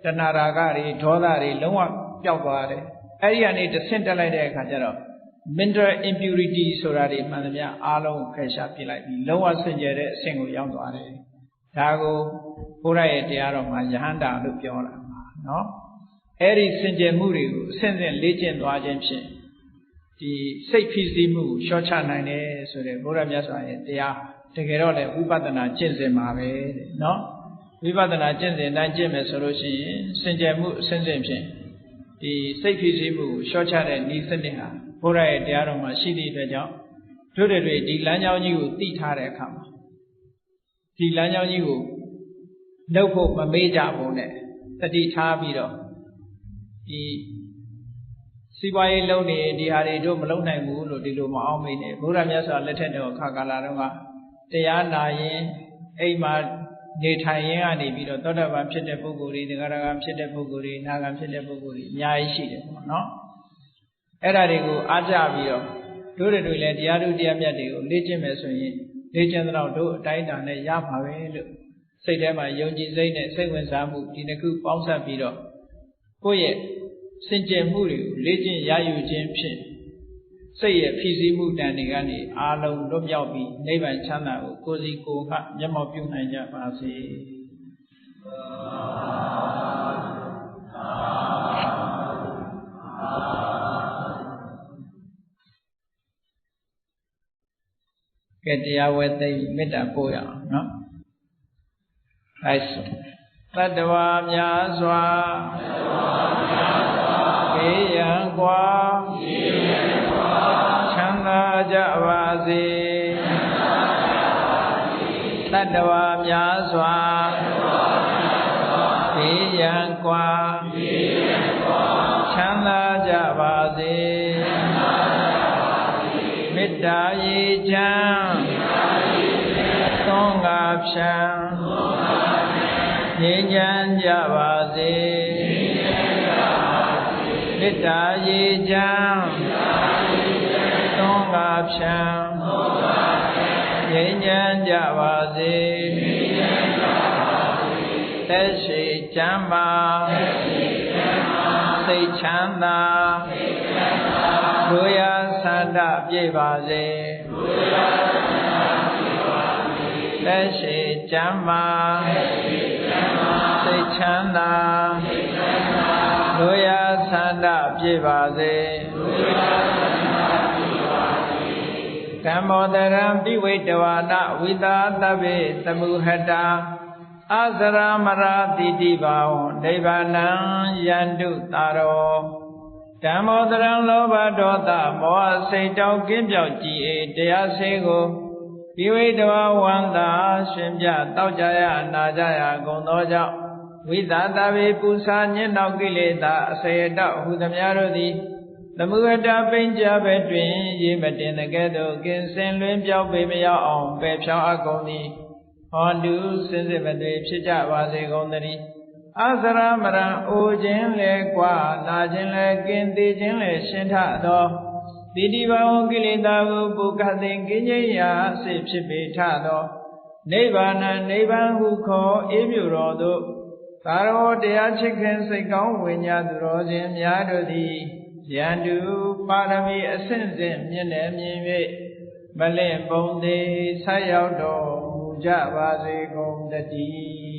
S1: တဏှာရာဂတွေဒေါသတွေလုံးဝပျောက်သွားတယ်အဲ့ဒီကနေတစ်ဆင့်တက်လိုက်တဲ့အခါကျတော့ mental impurity ဆိုတာတွေမှန်သမျှအားလုံးဖယ်ရှားပြလိုက်ပြီးလုံးဝစင်ကြယ်တဲ့အဆင့်ကိုရောက်သွားတယ်ဒါကိုဘုရားရဲ့တရားတော်မှာယဟန္တာလို့ပြောတာနော်အဲ့ဒီစင်ကြယ်မှုတွေကိုအစဉ်စဉ်လေ့ကျင့်သွားခြင်းဖြင့်ဒီစိတ်ဖိစီးမှုကိုလျှော့ချနိုင်တယ်ဆိုတဲ့ဘုရားမြတ်စွာရဲ့တရားတကယ်တော့လေဝိပဿနာကျင့်စဉ်မှာပဲတဲ့နော်ဝိပဿနာကျင့်စဉ်တိုင်းကျင့်မယ်ဆိုလို့ရှိရင်စင်ကြယ်မှုအစဉ်စဉ်ဖြင့်ဒီစိတ်ဖိစီးမှုကိုလျှော့ချတဲ့ဤစနစ်ဟာဘုရားရဲ့တရားတော်မှာရှိသည့်အတွက်ကြောင့်တို့တွေဒီလမ်းကြောင်းကြီးကိုသိထားတဲ့အခါမှာဒီလမ်းကြောင်းကြီးကိုလှုပ်ဖို့မမေ့ကြဘူးနဲ့တတိထားပြီးတော့ဒီစီးပွားရေးလုပ်နေဒီဟာတွေတို့မလုပ်နိုင်ဘူးလို့ဒီလိုမအောင်မေ့နဲ့ဘုရားမြတ်စွာလက်ထက်တော်ခါကာလတုန်းကတရားနာရင်အိမ်မှာနေထိုင်ရင်းကနေပြီးတော့သောတာပန်ဖြစ်တဲ့ပုဂ္ဂိုလ်တွေသဂရဂံဖြစ်တဲ့ပုဂ္ဂိုလ်တွေအနာဂံဖြစ်တဲ့ပုဂ္ဂိုလ်တွေအများကြီးရှိတယ်ပေါ့နော်အဲ့ဒါတွေကိုအားကြပြီးတော့တို့တွေလည်းတရားတို့တရားမြတ်တွေကိုလေ့ကျင့်မယ်ဆိုရင်လေ့ကျင့်တော့တို့အတိုင်းအတာနဲ့ရပါပဲလို့စိတ်ထဲမှာယုံကြည်စိတ်နဲ့စိတ်ဝင်စားမှုဒီနှစ်ခုပေါင်းစပ်ပြီးတော့ကိုယ့်ရဲ့စင်ကြယ်မှုတွေကိုလေ့ကျင့်ရယူခြင်းဖြင့်စိတ်ရဲ့ဖိစီးမှုတန်တွေကနေအာလုံးလွတ်မြောက်ပြီးနိဗ္ဗာန်ချမ်းသာကိုကိုယ်စီကိုယ်ကမျက်မှောက်ပြုနိုင်ကြပါစေကဲတရားဝဲသိမေတ္တာပို့ရအောင်နော်အဲဆိုတတ္တဝါများစွာဘေးရန်ကွာချမ်းသာကြပါစေတတ္တဝါများစွာဘေးရန်ကွာချမ်းသာကြပါစေမေတ္တာရေချမ်းသွန်ကားဖြံငြိမ်းချမ်းကြပါစေမေတ္တာရေချမ်းသွန်ကားဖြံငြိမ်းချမ်းကြပါစေသက်ရှိချမ်းပါစိတ်ချမ်းသာတို့ရဆန္ဒပြည့်ပါစေသက်ရှိချမ်းပါစိတ်ချမ်းသာတို့ရဆန္ဒပြည့်ပါစေကမ္မောတရံပိဝိတဝါဒဝိသာတဗ္ဗေသမုဟတာအစရမရာတိတိဘာဝနိဗ္ဗာနံယန္တုတာရောဓမ္မောတရံလောဘဒေါသမောဟစိတ်တောက်ကင်းပြောက်ကြည်အေတရားစေကိုပိဝိတဝါဝန္တာရှင်ပြတောက်ကြရနာကြရကုန်သောကြောင့်ဝိသတဗ္ဗေပူဇာညင်နောက်ကိလေသာအစေတောက်ဟုသမျှတို့သည်သမုဟတာပိဉ္ကြဘက်တွင်ရေမတင်တဲ့ကဲ့သို့ကင်းစင်လွင်ပြောက်ပေမရောက်အောင်ပယ်ဖြောင်းအပ်ကုန်သည်ဟောတုစင်စစ်မသွေဖြစ်ကြပါစေကုန်သတည်း အသရမရံအိုခြင်းလဲကွာနာခြင်းလဲကင်းသေးခြင်းလဲရှင်းထသောတိတိဘဝကိလေသာဟုပုခတ်သိကင်းခြင်းရာစိတ်ဖြစ်ပေထသောနိဗ္ဗာန်နိဗ္ဗာန်ဟုခေါ်အေးမြူတော်သို့သာရောတရားချစ်ခင်စိတ်ကောင်းဝိညာသူတော်စင်များတို့သည်ယန္တုပါရမီအဆင့်ဆင့်မြင့်တယ်မြင်၍မလင့်ပုံသေးဆက်ရောက်တော်မူကြပါစေကုန်တည်း